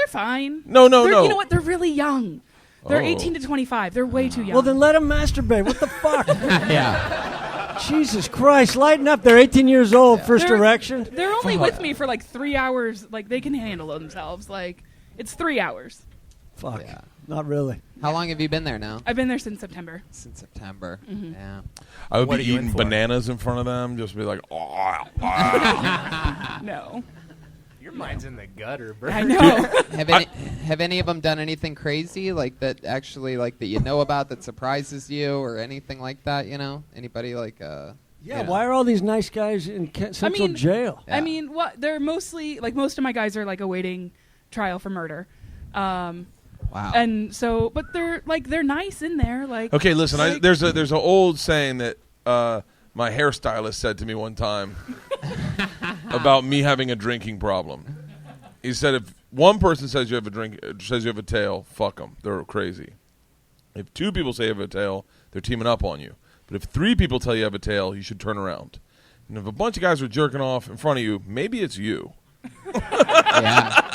[SPEAKER 9] They're fine.
[SPEAKER 7] No.
[SPEAKER 9] You know what? They're really young. They're
[SPEAKER 7] Oh.
[SPEAKER 9] 18 to 25. They're way too young.
[SPEAKER 6] Well, then let them masturbate. What the fuck?
[SPEAKER 2] Yeah.
[SPEAKER 6] Jesus Christ, lighten up. They're 18 years old, first erection.
[SPEAKER 9] They're only with me for like 3 hours. Like, they can handle themselves. Like, it's 3 hours.
[SPEAKER 6] Fuck.
[SPEAKER 2] Yeah.
[SPEAKER 6] Not really.
[SPEAKER 2] How long have you been there now?
[SPEAKER 9] I've been there since September.
[SPEAKER 2] Since September.
[SPEAKER 9] Mhm.
[SPEAKER 2] Yeah.
[SPEAKER 7] I would
[SPEAKER 5] What
[SPEAKER 7] be
[SPEAKER 5] are you in
[SPEAKER 7] eating
[SPEAKER 5] for?
[SPEAKER 7] bananas in front of them, just be like,
[SPEAKER 9] No.
[SPEAKER 5] Your mind's in the gutter, bro.
[SPEAKER 9] I know.
[SPEAKER 2] Have any of them done anything crazy like that? Actually, like that you know about that surprises you or anything like that? You know, anybody like?
[SPEAKER 6] Yeah.
[SPEAKER 2] You know.
[SPEAKER 6] Why are all these nice guys in Central Jail?
[SPEAKER 2] Yeah.
[SPEAKER 9] I mean, what? They're mostly, like, most of my guys are, like, awaiting trial for murder.
[SPEAKER 2] Wow.
[SPEAKER 9] And so, but they're nice in there. Like,
[SPEAKER 7] okay, listen.
[SPEAKER 9] like,
[SPEAKER 7] There's an old saying that my hairstylist said to me one time about me having a drinking problem. He said, if one person says you have a tail, fuck them. They're crazy. If 2 people say you have a tail, they're teaming up on you. But if 3 people tell you have a tail, you should turn around. And if a bunch of guys are jerking off in front of you, maybe it's you.
[SPEAKER 2] Yeah.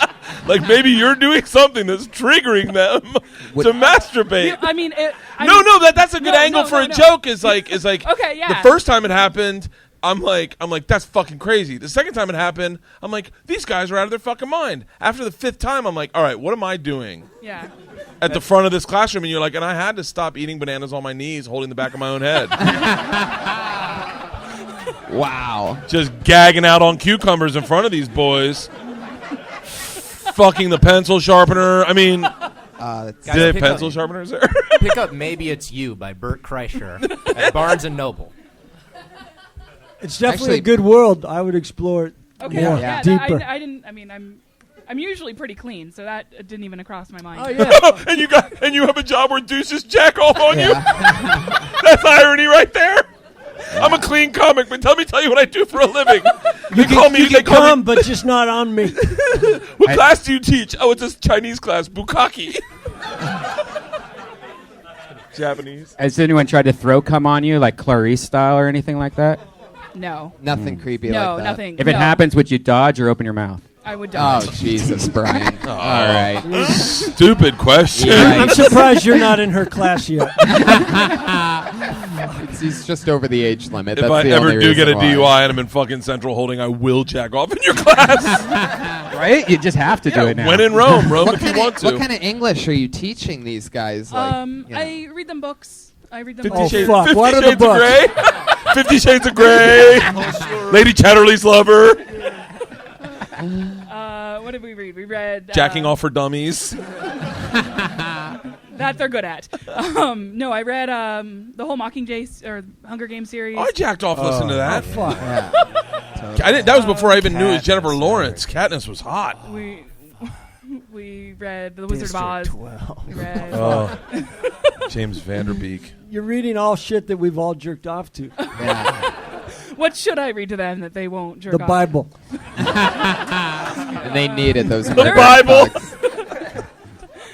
[SPEAKER 7] Like, maybe you're doing something that's triggering them to masturbate.
[SPEAKER 9] I mean,
[SPEAKER 7] That's a good angle for a joke. Is like
[SPEAKER 9] okay, yeah.
[SPEAKER 7] The first time it happened, I'm like that's fucking crazy. The second time it happened, I'm like, these guys are out of their fucking mind. After the 5th time, I'm like, all right, what am I doing
[SPEAKER 9] Yeah.
[SPEAKER 7] at the front of this classroom? And you're like, and I had to stop eating bananas on my knees, holding the back of my own head,
[SPEAKER 2] Wow.
[SPEAKER 7] just gagging out on cucumbers in front of these boys, fucking the pencil sharpener. I mean,
[SPEAKER 5] Guys,
[SPEAKER 7] the
[SPEAKER 5] pick
[SPEAKER 7] pencil
[SPEAKER 5] up-
[SPEAKER 7] sharpeners there.
[SPEAKER 5] Pick up "Maybe It's You" by Bert Kreischer at Barnes and Noble.
[SPEAKER 6] It's definitely
[SPEAKER 2] Actually-
[SPEAKER 6] a good world. I would explore it
[SPEAKER 9] Okay.
[SPEAKER 6] more,
[SPEAKER 9] Yeah.
[SPEAKER 6] deeper.
[SPEAKER 9] I didn't. I mean, I'm usually pretty clean, so that didn't even cross my mind.
[SPEAKER 6] Oh, yeah.
[SPEAKER 7] and you have a job where dudes just jack off on you.
[SPEAKER 2] Yeah.
[SPEAKER 7] That's irony right there. I'm a clean comic, but tell you what I do for a living. They call me.
[SPEAKER 6] You can come, but just not on me.
[SPEAKER 7] What class do you teach? Oh, it's a Chinese class, bukkake. Japanese.
[SPEAKER 3] Has anyone tried to throw cum on you, like Clarice style or anything like that?
[SPEAKER 9] No.
[SPEAKER 2] Nothing creepy
[SPEAKER 9] No,
[SPEAKER 2] like that.
[SPEAKER 9] nothing.
[SPEAKER 3] If it
[SPEAKER 9] No.
[SPEAKER 3] happens, would you dodge or open your mouth?
[SPEAKER 9] I would die.
[SPEAKER 2] Oh, Jesus, Brian. All right.
[SPEAKER 7] Stupid question.
[SPEAKER 2] Yeah.
[SPEAKER 6] I'm surprised you're not in her class yet.
[SPEAKER 2] He's just over the age limit.
[SPEAKER 7] If
[SPEAKER 2] That's
[SPEAKER 7] I
[SPEAKER 2] the
[SPEAKER 7] ever
[SPEAKER 2] only
[SPEAKER 7] do get a
[SPEAKER 2] reason why.
[SPEAKER 7] DUI and I'm in fucking Central Holding, I will jack off in your class.
[SPEAKER 3] Right? You just have to do it now.
[SPEAKER 7] When in Rome,
[SPEAKER 2] What
[SPEAKER 7] if you
[SPEAKER 2] kind
[SPEAKER 7] want
[SPEAKER 2] of,
[SPEAKER 7] to.
[SPEAKER 2] what kind of English are you teaching these guys? Like, you know?
[SPEAKER 9] I read them books. I read them
[SPEAKER 7] 50
[SPEAKER 9] books.
[SPEAKER 7] Shades,
[SPEAKER 6] fuck.
[SPEAKER 7] 50
[SPEAKER 6] What are the
[SPEAKER 7] Shades of Grey. 50 Shades of Grey. Lady Chatterley's Lover.
[SPEAKER 9] What did we read? We read
[SPEAKER 7] Jacking off for dummies.
[SPEAKER 9] That they're good at. No, I read the whole Mockingjay or Hunger Games series.
[SPEAKER 7] I jacked off listening to that.
[SPEAKER 6] Fuck.
[SPEAKER 2] Yeah.
[SPEAKER 7] I didn't. That was before I even knew it was Jennifer Lawrence. Katniss was hot.
[SPEAKER 9] We read The Wizard of Oz.
[SPEAKER 6] 12.
[SPEAKER 9] We read
[SPEAKER 7] James Vanderbeek.
[SPEAKER 6] You're reading all shit that we've all jerked off to.
[SPEAKER 2] Yeah.
[SPEAKER 9] What should I read to them that they won't jerk
[SPEAKER 6] The
[SPEAKER 9] off?
[SPEAKER 6] Bible.
[SPEAKER 2] And they needed those.
[SPEAKER 7] The
[SPEAKER 2] murder
[SPEAKER 7] Bible.
[SPEAKER 2] bugs.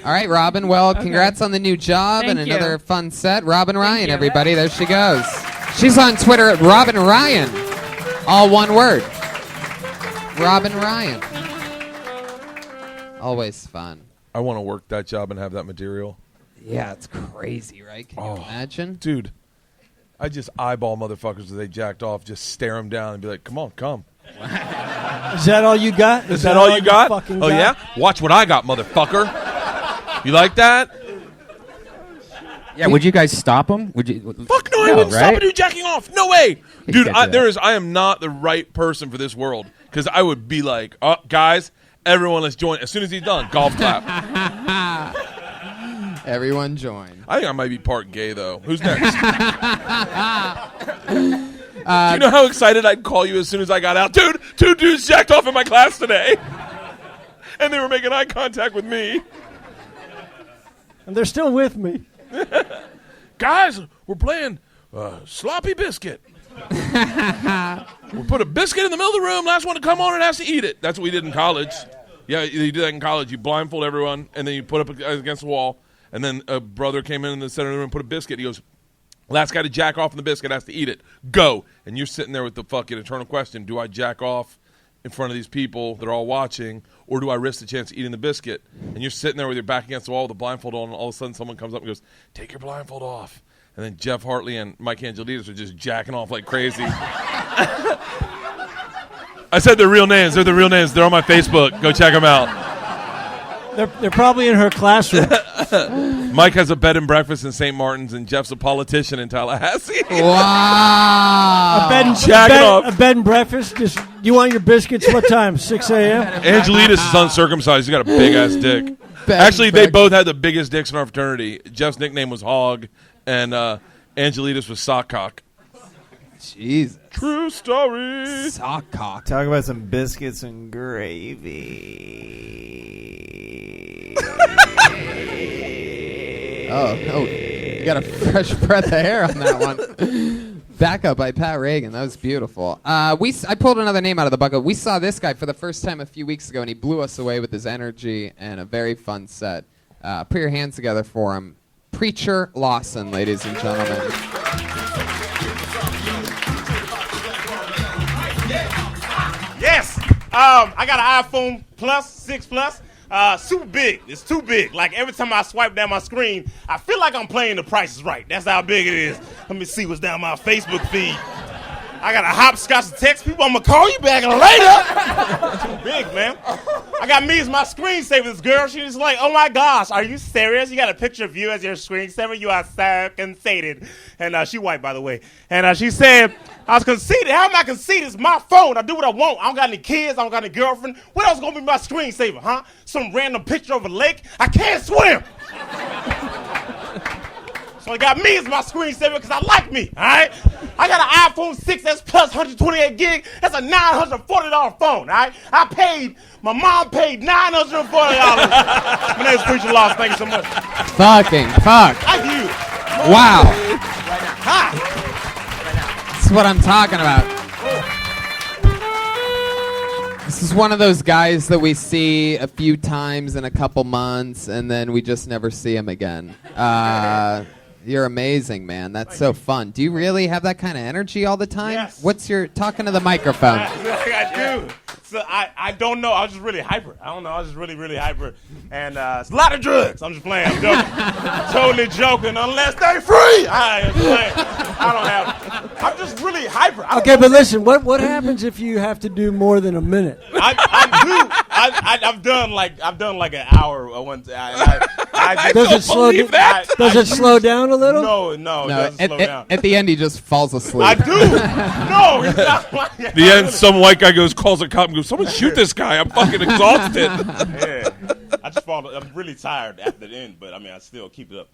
[SPEAKER 2] All right, Robin. Well, congrats on the new job and
[SPEAKER 9] Thank you.
[SPEAKER 2] another fun set. Robin Ryan,
[SPEAKER 9] you.
[SPEAKER 2] everybody. There she goes. She's on Twitter at Robin Ryan. All one word. Robin Ryan. Always fun.
[SPEAKER 7] I want to work that job and have that material.
[SPEAKER 2] Yeah, it's crazy, right? Can you imagine?
[SPEAKER 7] Dude, I just eyeball motherfuckers as they jacked off, just stare them down and be like, come on, come.
[SPEAKER 6] Is that all you got?
[SPEAKER 7] Is that all you got?
[SPEAKER 6] fucking
[SPEAKER 7] Oh,
[SPEAKER 6] got?
[SPEAKER 7] yeah? Watch what I got, motherfucker. You like that?
[SPEAKER 3] Yeah, would you guys stop them? Would you?
[SPEAKER 7] Fuck no, I wouldn't stop
[SPEAKER 3] right?
[SPEAKER 7] a dude jacking off. No way. Dude,
[SPEAKER 3] can't do that.
[SPEAKER 7] I am not the right person for this world because I would be like, oh, guys, everyone let's join. As soon as he's done, golf clap.
[SPEAKER 2] Everyone join.
[SPEAKER 7] I think I might be part gay, though. Who's next? Do you know how excited I'd call you as soon as I got out? Dude, 2 dudes jacked off in my class today. And they were making eye contact with me.
[SPEAKER 6] And they're still with me.
[SPEAKER 7] Guys, we're playing sloppy biscuit. We put a biscuit in the middle of the room. Last one to come on and has to eat it. That's what we did in college. Yeah, you do that in college. You blindfold everyone, and then you put up against the wall. And then a brother came in the center of the room and put a biscuit. He goes, last guy to jack off in the biscuit has to eat it. Go. And you're sitting there with the fucking eternal question, do I jack off in front of these people that are all watching, or do I risk the chance of eating the biscuit? And you're sitting there with your back against the wall with the blindfold on, and all of a sudden someone comes up and goes, take your blindfold off. And then Jeff Hartley and Mike Angelides are just jacking off like crazy. I said their real names. They're the real names. They're on my Facebook. Go check them out.
[SPEAKER 6] They're probably in her classroom.
[SPEAKER 7] Mike has a bed and breakfast in St. Martin's, and Jeff's a politician in Tallahassee.
[SPEAKER 2] Wow.
[SPEAKER 6] A bed and breakfast. Just you want your biscuits? What time? 6 a.m.
[SPEAKER 7] Angelides is uncircumcised. He's got a big ass dick. Actually, they both had the biggest dicks in our fraternity. Jeff's nickname was Hog, and Angelides was Sockcock.
[SPEAKER 2] Jesus.
[SPEAKER 7] True story.
[SPEAKER 2] Sockcock.
[SPEAKER 4] Talk about some biscuits and gravy.
[SPEAKER 2] Oh, you got a fresh breath of air on that one. Backup by Pat Reagan. That was beautiful. I pulled another name out of the bucket. We saw this guy for the first time a few weeks ago, and he blew us away with his energy and a very fun set. Put your hands together for him. Preacher Lawson, ladies and gentlemen.
[SPEAKER 10] Yes, I got an iPhone Plus, 6 Plus. Super big. It's too big. Like every time I swipe down my screen, I feel like I'm playing The Price is Right. That's how big it is. Let me see what's down my Facebook feed. I got a hopscotch to text people. I'm going to call you back later. Too big, man. I got me as my screensaver. This girl, she was like, oh, my gosh, are you serious? You got a picture of you as your screensaver? You are so conceited. And she white, by the way. And she said, I was conceited. How am I conceited? It's my phone. I do what I want. I don't got any kids. I don't got any girlfriend. What else is going to be my screensaver, huh? Some random picture of a lake? I can't swim. So I got me as my screensaver because I like me, all right? I got an iPhone 6S Plus 128 gig. That's a $940 phone, all right? My mom paid $940. My name is Preacher Lost. Thank you so much.
[SPEAKER 2] Fuck.
[SPEAKER 10] Thank you.
[SPEAKER 2] Wow.
[SPEAKER 10] Hi.
[SPEAKER 2] This is what I'm talking about. This is one of those guys that we see a few times in a couple months, and then we just never see him again. You're amazing, man. That's so fun. Do you really have that kind of energy all the time?
[SPEAKER 10] Yes.
[SPEAKER 2] What's your talking to the microphone?
[SPEAKER 10] I do. So I don't know. I was just really hyper. I don't know. I was just really, really hyper. And it's a lot of drugs. I'm just playing. I'm joking. Totally joking. Unless they free. I don't have. I'm just really hyper.
[SPEAKER 6] Okay, but listen. What happens if you have to do more than a minute?
[SPEAKER 10] I've done like an hour one time.
[SPEAKER 6] Does it slow down a little?
[SPEAKER 10] No, it doesn't slow down.
[SPEAKER 2] At the end, he just falls asleep.
[SPEAKER 10] I do. No, it's not like that.
[SPEAKER 7] The end, some white guy calls a cop and goes, someone shoot this guy. I'm fucking exhausted.
[SPEAKER 10] Yeah. I'm really tired after the end, but I mean, I still keep it up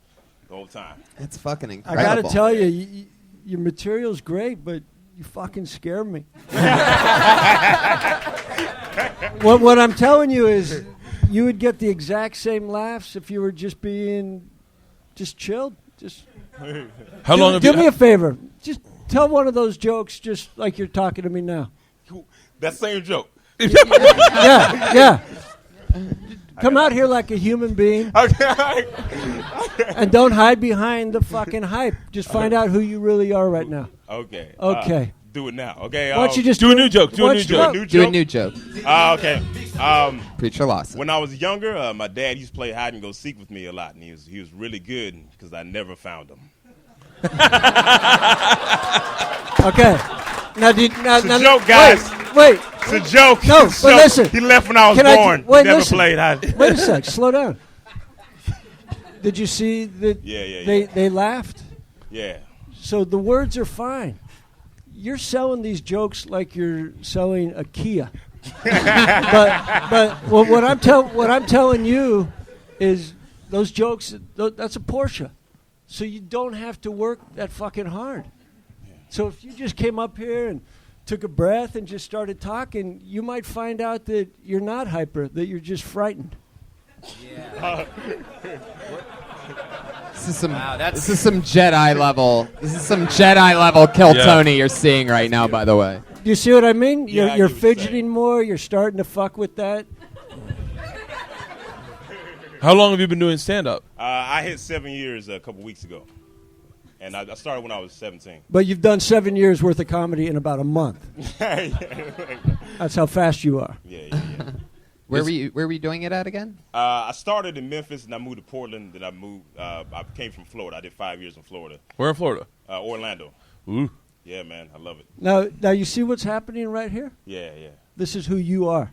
[SPEAKER 10] the whole time.
[SPEAKER 2] It's fucking incredible.
[SPEAKER 6] I got to tell you, your material's great, but you fucking scare me. What I'm telling you is you would get the exact same laughs if you were just being chilled.
[SPEAKER 7] How long have
[SPEAKER 6] do me a favor. Just tell one of those jokes just like you're talking to me now.
[SPEAKER 10] That same joke.
[SPEAKER 6] Yeah. Come out here like a human being.
[SPEAKER 10] Okay.
[SPEAKER 6] And don't hide behind the fucking hype. Just find out who you really are right now.
[SPEAKER 10] Okay.
[SPEAKER 6] Do
[SPEAKER 10] it now. Okay.
[SPEAKER 6] Why don't you just
[SPEAKER 7] do a new joke? Do a new joke.
[SPEAKER 2] Do a new joke.
[SPEAKER 10] Okay.
[SPEAKER 2] Preacher Lawson.
[SPEAKER 10] When I was younger, my dad used to play hide and go seek with me a lot, and he was really good because I never found him.
[SPEAKER 6] Okay.
[SPEAKER 10] It's a joke, guys.
[SPEAKER 6] Wait.
[SPEAKER 10] It's a joke.
[SPEAKER 6] No, but listen.
[SPEAKER 10] He left when I was born. Never played hide.
[SPEAKER 6] Wait a sec. Slow down. Did you see that?
[SPEAKER 10] Yeah.
[SPEAKER 6] They laughed.
[SPEAKER 10] Yeah.
[SPEAKER 6] So the words are fine. You're selling these jokes like you're selling a Kia. but what I'm telling you is those jokes. That's a Porsche, so you don't have to work that fucking hard. So if you just came up here and took a breath and just started talking, you might find out that you're not hyper, that you're just frightened.
[SPEAKER 2] Yeah. This is some Jedi level. This is some Jedi level Kill Tony you're seeing right now, by the way.
[SPEAKER 6] Do you see what I mean?
[SPEAKER 10] Yeah,
[SPEAKER 6] you're fidgeting more. You're starting to fuck with that.
[SPEAKER 7] How long have you been doing stand-up?
[SPEAKER 10] I hit 7 years a couple weeks ago. And I started when I was 17.
[SPEAKER 6] But you've done 7 years worth of comedy in about a month. That's how fast you are.
[SPEAKER 10] Yeah.
[SPEAKER 2] Where were you doing it at again?
[SPEAKER 10] I started in Memphis, and I moved to Portland. Then I moved. I came from Florida. I did 5 years in Florida.
[SPEAKER 7] Where in Florida?
[SPEAKER 10] Orlando.
[SPEAKER 7] Ooh.
[SPEAKER 10] Yeah, man, I love it.
[SPEAKER 6] Now you see what's happening right here?
[SPEAKER 10] Yeah.
[SPEAKER 6] This is who you are.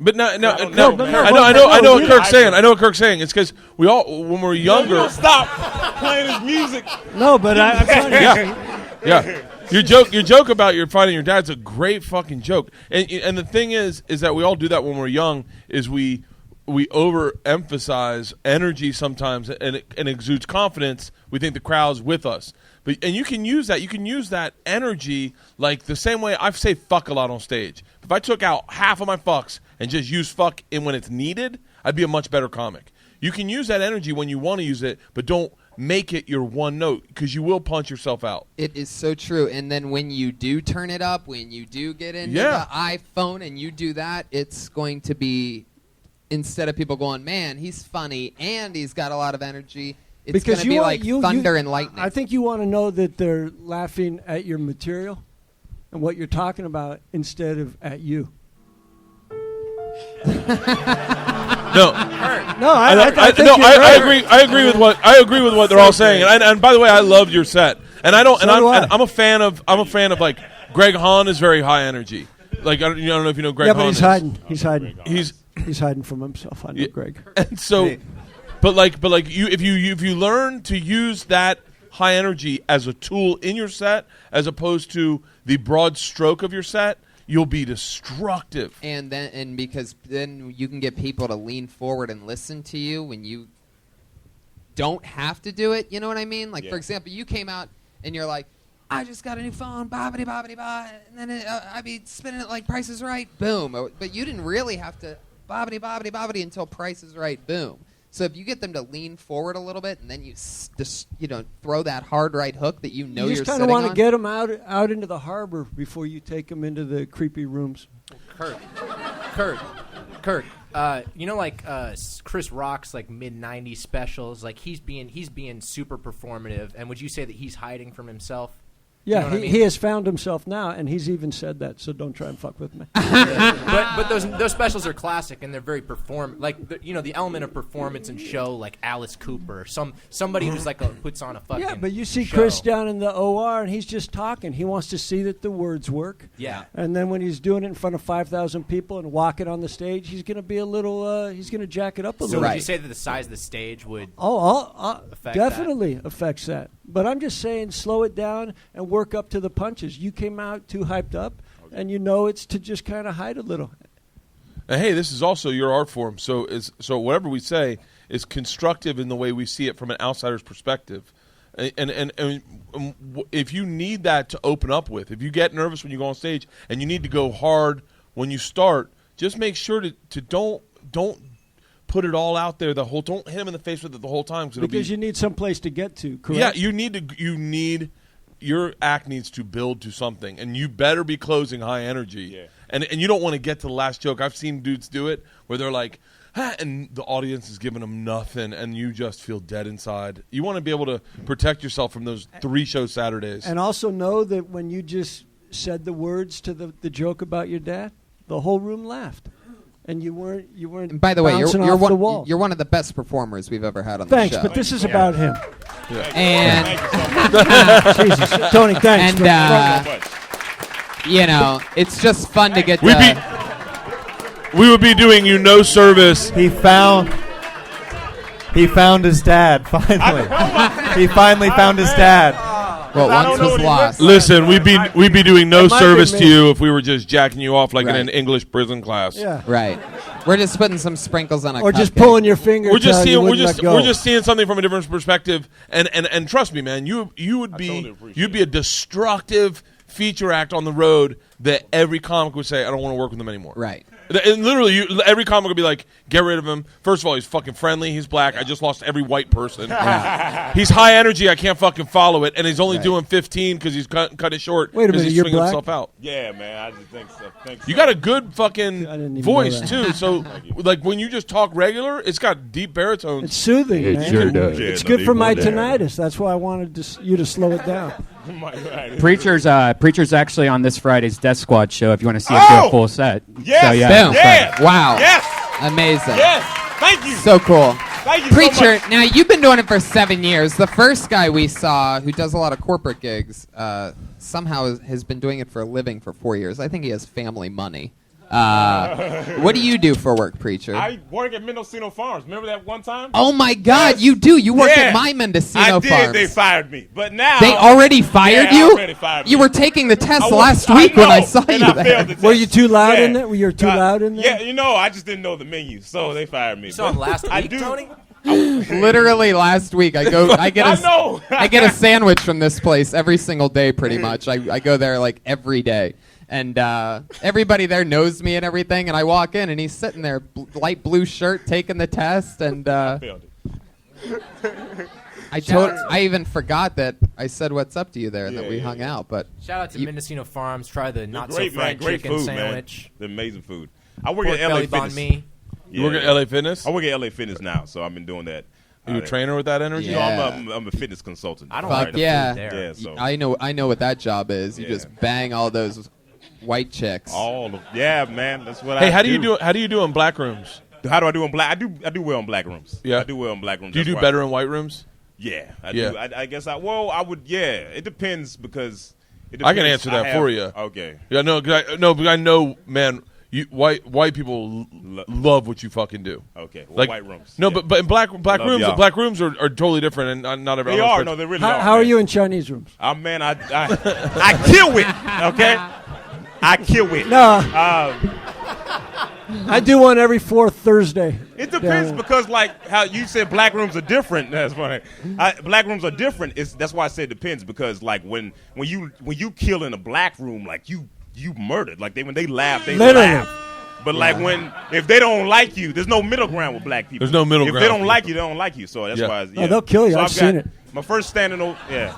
[SPEAKER 7] But no,
[SPEAKER 10] I
[SPEAKER 7] I know
[SPEAKER 6] no,
[SPEAKER 7] what Kirk's saying. I know what Kirk's saying. It's because we all, when we're younger.
[SPEAKER 10] You don't stop playing his music.
[SPEAKER 6] No, but I'm trying to
[SPEAKER 7] Yeah. Your joke about your finding your dad's a great fucking joke. And the thing is that we all do that when we're young. Is we overemphasize energy sometimes, and it exudes confidence. We think the crowd's with us. And you can use that. You can use that energy like the same way I say fuck a lot on stage. If I took out half of my fucks and just use fuck in when it's needed, I'd be a much better comic. You can use that energy when you want to use it, but don't make it your one note because you will punch yourself out.
[SPEAKER 2] It is so true. And then when you do turn it up, when you do get into the iPhone and you do that, it's going to be, instead of people going, man, he's funny and he's got a lot of energy, it's going to be like thunder and lightning.
[SPEAKER 6] I think you want to know that they're laughing at your material and what you're talking about instead of at you.
[SPEAKER 7] No, I agree with what they're all saying. And by the way, I loved your set. And I'm a fan of like Greg Hahn is very high energy. Like I don't know if you know Greg Hahn.
[SPEAKER 6] Yeah, but he's hiding. He's hiding from himself. I know Greg.
[SPEAKER 7] And so, but if you learn to use that high energy as a tool in your set as opposed to the broad stroke of your set, you'll be destructive.
[SPEAKER 2] And because then you can get people to lean forward and listen to you when you don't have to do it. You know what I mean? Like, for example, you came out and you're like, I just got a new phone, bobbity, bobbity, bobbity, and then I be spinning it like Price is Right, boom. But you didn't really have to bobbity, bobbity, bobbity until Price is Right, boom. So if you get them to lean forward a little bit and then you throw that hard right hook that you're sitting on. You just kind of
[SPEAKER 6] want to get them out into the harbor before you take them into the creepy rooms.
[SPEAKER 5] Kirk. Chris Rock's like mid-90s specials, like he's being super performative, and would you say that he's hiding from himself?
[SPEAKER 6] Yeah,
[SPEAKER 5] you know
[SPEAKER 6] he has found himself now, and he's even said that, so don't try and fuck with me.
[SPEAKER 5] But those specials are classic, and they're very the element of performance and show, like Alice Cooper, somebody who's puts on a fucking
[SPEAKER 6] Yeah, but you see
[SPEAKER 5] show.
[SPEAKER 6] Chris down in the OR, and he's just talking. He wants to see that the words work.
[SPEAKER 5] Yeah.
[SPEAKER 6] And then when he's doing it in front of 5,000 people and walking on the stage, he's going to be a little, he's going to jack it up a little.
[SPEAKER 5] So would you say that the size of the stage would affect
[SPEAKER 6] definitely affects that. But I'm just saying, slow it down and work up to the punches. You came out too hyped up, and it's to just kind of hide a little.
[SPEAKER 7] And hey, this is also your art form. So whatever we say is constructive in the way we see it from an outsider's perspective. And if you need that to open up with, if you get nervous when you go on stage and you need to go hard when you start, just make sure to don't put it all out there don't hit him in the face with it the whole time
[SPEAKER 6] because you need some place to get to. Correct?
[SPEAKER 7] Yeah, your act needs to build to something, and you better be closing high energy.
[SPEAKER 10] Yeah.
[SPEAKER 7] And you don't want to get to the last joke. I've seen dudes do it where they're like, and the audience is giving them nothing, and you just feel dead inside. You want to be able to protect yourself from those 3-show Saturdays.
[SPEAKER 6] And also know that when you just said the words to the joke about your dad, the whole room laughed. And you weren't.
[SPEAKER 2] And by the way, you're one of the best performers we've ever had on the show.
[SPEAKER 6] Thanks, but this is about him.
[SPEAKER 2] Yeah. And
[SPEAKER 6] Jesus, Tony, thanks.
[SPEAKER 2] And it's just fun to get.
[SPEAKER 7] We would be doing you no service.
[SPEAKER 4] He found his dad finally. He finally found his dad.
[SPEAKER 2] Well, once was lost.
[SPEAKER 7] Listen, we'd be doing no service to you if we were just jacking you off like in an English prison class.
[SPEAKER 6] Yeah.
[SPEAKER 2] Right. We're just putting some sprinkles on a
[SPEAKER 6] or just pulling your finger.
[SPEAKER 7] We're just seeing something from a different perspective. And trust me, man, you'd be a destructive feature act on the road that every comic would say, I don't want to work with them anymore.
[SPEAKER 2] Right.
[SPEAKER 7] And literally, every comic will be like, get rid of him. First of all, he's fucking friendly. He's black. I just lost every white person. He's high energy. I can't fucking follow it. And he's only doing 15 because he's cut it short.
[SPEAKER 6] Wait a minute,
[SPEAKER 7] he's
[SPEAKER 6] you're
[SPEAKER 7] swinging
[SPEAKER 6] black?
[SPEAKER 7] himself out.
[SPEAKER 10] Yeah, man, I just think so.
[SPEAKER 7] You got a good fucking
[SPEAKER 6] even
[SPEAKER 7] voice,
[SPEAKER 6] know
[SPEAKER 7] too. So, like, when you just talk regular, it's got deep baritones.
[SPEAKER 6] It's soothing,
[SPEAKER 3] It
[SPEAKER 6] man.
[SPEAKER 3] sure does.
[SPEAKER 6] It's good for my tinnitus. That's why I wanted you to slow it down.
[SPEAKER 3] Preacher's actually on this Friday's Death Squad show if you want to see him do a full set.
[SPEAKER 10] Yes.
[SPEAKER 3] So, yeah.
[SPEAKER 2] Boom.
[SPEAKER 10] Yes.
[SPEAKER 2] Wow.
[SPEAKER 10] Yes.
[SPEAKER 2] Amazing.
[SPEAKER 10] Yes. Thank you.
[SPEAKER 2] So cool.
[SPEAKER 10] Thank you
[SPEAKER 2] Preacher,
[SPEAKER 10] so much.
[SPEAKER 2] now you've been doing it for 7 years. The first guy we saw who does a lot of corporate gigs somehow has been doing it for a living for 4 years. I think he has family money. What do you do for work, Preacher?
[SPEAKER 10] I work at Mendocino Farms. Remember that one time?
[SPEAKER 2] Oh my God,
[SPEAKER 10] Yes.
[SPEAKER 2] you do. You work
[SPEAKER 10] Yeah.
[SPEAKER 2] at my Mendocino
[SPEAKER 10] I did.
[SPEAKER 2] Farms.
[SPEAKER 10] They fired me, but now
[SPEAKER 2] They already fired
[SPEAKER 10] Yeah,
[SPEAKER 2] you?
[SPEAKER 10] already fired me.
[SPEAKER 2] You were taking the test
[SPEAKER 10] I
[SPEAKER 2] last
[SPEAKER 10] was-
[SPEAKER 2] week when I
[SPEAKER 10] know,
[SPEAKER 2] saw
[SPEAKER 10] and
[SPEAKER 2] you
[SPEAKER 10] I
[SPEAKER 2] there.
[SPEAKER 10] failed the test.
[SPEAKER 6] Were you too loud in
[SPEAKER 10] Yeah.
[SPEAKER 6] there? Were you too loud in there?
[SPEAKER 10] Yeah, I just didn't know the menu, so they fired me.
[SPEAKER 5] You saw him
[SPEAKER 10] But
[SPEAKER 5] last
[SPEAKER 10] I
[SPEAKER 5] week,
[SPEAKER 10] do-
[SPEAKER 5] Tony?
[SPEAKER 2] Literally last week, I get
[SPEAKER 10] I know.
[SPEAKER 2] I get a sandwich from this place every single day, pretty much. I go there like every day, and everybody there knows me and everything. And I walk in, and he's sitting there, light blue shirt, taking the test, and
[SPEAKER 10] failed it.
[SPEAKER 2] I even forgot that I said what's up to you there and that we
[SPEAKER 10] Yeah,
[SPEAKER 2] hung out. But
[SPEAKER 5] Shout out to Mendocino Farms. Try the not so
[SPEAKER 10] Great, man,
[SPEAKER 5] fried
[SPEAKER 10] great
[SPEAKER 5] chicken
[SPEAKER 10] food,
[SPEAKER 5] sandwich.
[SPEAKER 10] man. The amazing food. I work
[SPEAKER 5] Pork
[SPEAKER 10] at LA
[SPEAKER 5] belly
[SPEAKER 10] Fitness.
[SPEAKER 5] banh mi.
[SPEAKER 7] You work at LA Fitness?
[SPEAKER 10] I work at LA Fitness now, so I've been doing that.
[SPEAKER 7] Are you a trainer with that energy?
[SPEAKER 2] Yeah.
[SPEAKER 10] No, I'm a fitness consultant.
[SPEAKER 5] I don't
[SPEAKER 2] fuck
[SPEAKER 5] like the
[SPEAKER 2] yeah,
[SPEAKER 5] food there.
[SPEAKER 10] Yeah, so
[SPEAKER 2] I know what that job is. You
[SPEAKER 10] Yeah.
[SPEAKER 2] just bang all those white chicks.
[SPEAKER 10] man, that's what I
[SPEAKER 7] Hey, how do you do in black rooms?
[SPEAKER 10] How do I do in black? I do well in black rooms.
[SPEAKER 7] Yeah.
[SPEAKER 10] I do well in black rooms.
[SPEAKER 7] Do you
[SPEAKER 10] That's
[SPEAKER 7] do
[SPEAKER 10] why-
[SPEAKER 7] better in white rooms?
[SPEAKER 10] Yeah, I
[SPEAKER 7] Yeah.
[SPEAKER 10] do. I guess I would. Yeah, it depends because it
[SPEAKER 7] I can
[SPEAKER 10] depends.
[SPEAKER 7] answer that for you.
[SPEAKER 10] Okay.
[SPEAKER 7] Yeah, no, because I know, man. White people love what you fucking do.
[SPEAKER 10] Okay. Well,
[SPEAKER 7] Like
[SPEAKER 10] white rooms.
[SPEAKER 7] No,
[SPEAKER 10] Yeah.
[SPEAKER 7] but in black
[SPEAKER 10] love
[SPEAKER 7] rooms,
[SPEAKER 10] y'all.
[SPEAKER 7] black rooms are totally different, and not every.
[SPEAKER 10] They are. No, they really are.
[SPEAKER 6] How are
[SPEAKER 10] man.
[SPEAKER 6] you in Chinese rooms?
[SPEAKER 10] Man, I kill it. Okay. I kill it.
[SPEAKER 6] No. I do one every fourth Thursday.
[SPEAKER 10] It depends because, like, how you said black rooms are different. That's funny. Black rooms are different. That's why I said it depends because, like, when you kill in a black room, like you murdered. Like when they laugh, they
[SPEAKER 6] Literally.
[SPEAKER 10] laugh. But like if they don't like you, there's no middle ground with black people.
[SPEAKER 7] There's no middle
[SPEAKER 10] if
[SPEAKER 7] ground.
[SPEAKER 10] If they don't like you, they don't like you. So that's why.
[SPEAKER 6] Oh, they'll kill you.
[SPEAKER 10] So
[SPEAKER 6] I've seen
[SPEAKER 10] got
[SPEAKER 6] it.
[SPEAKER 10] My first standing. Yeah.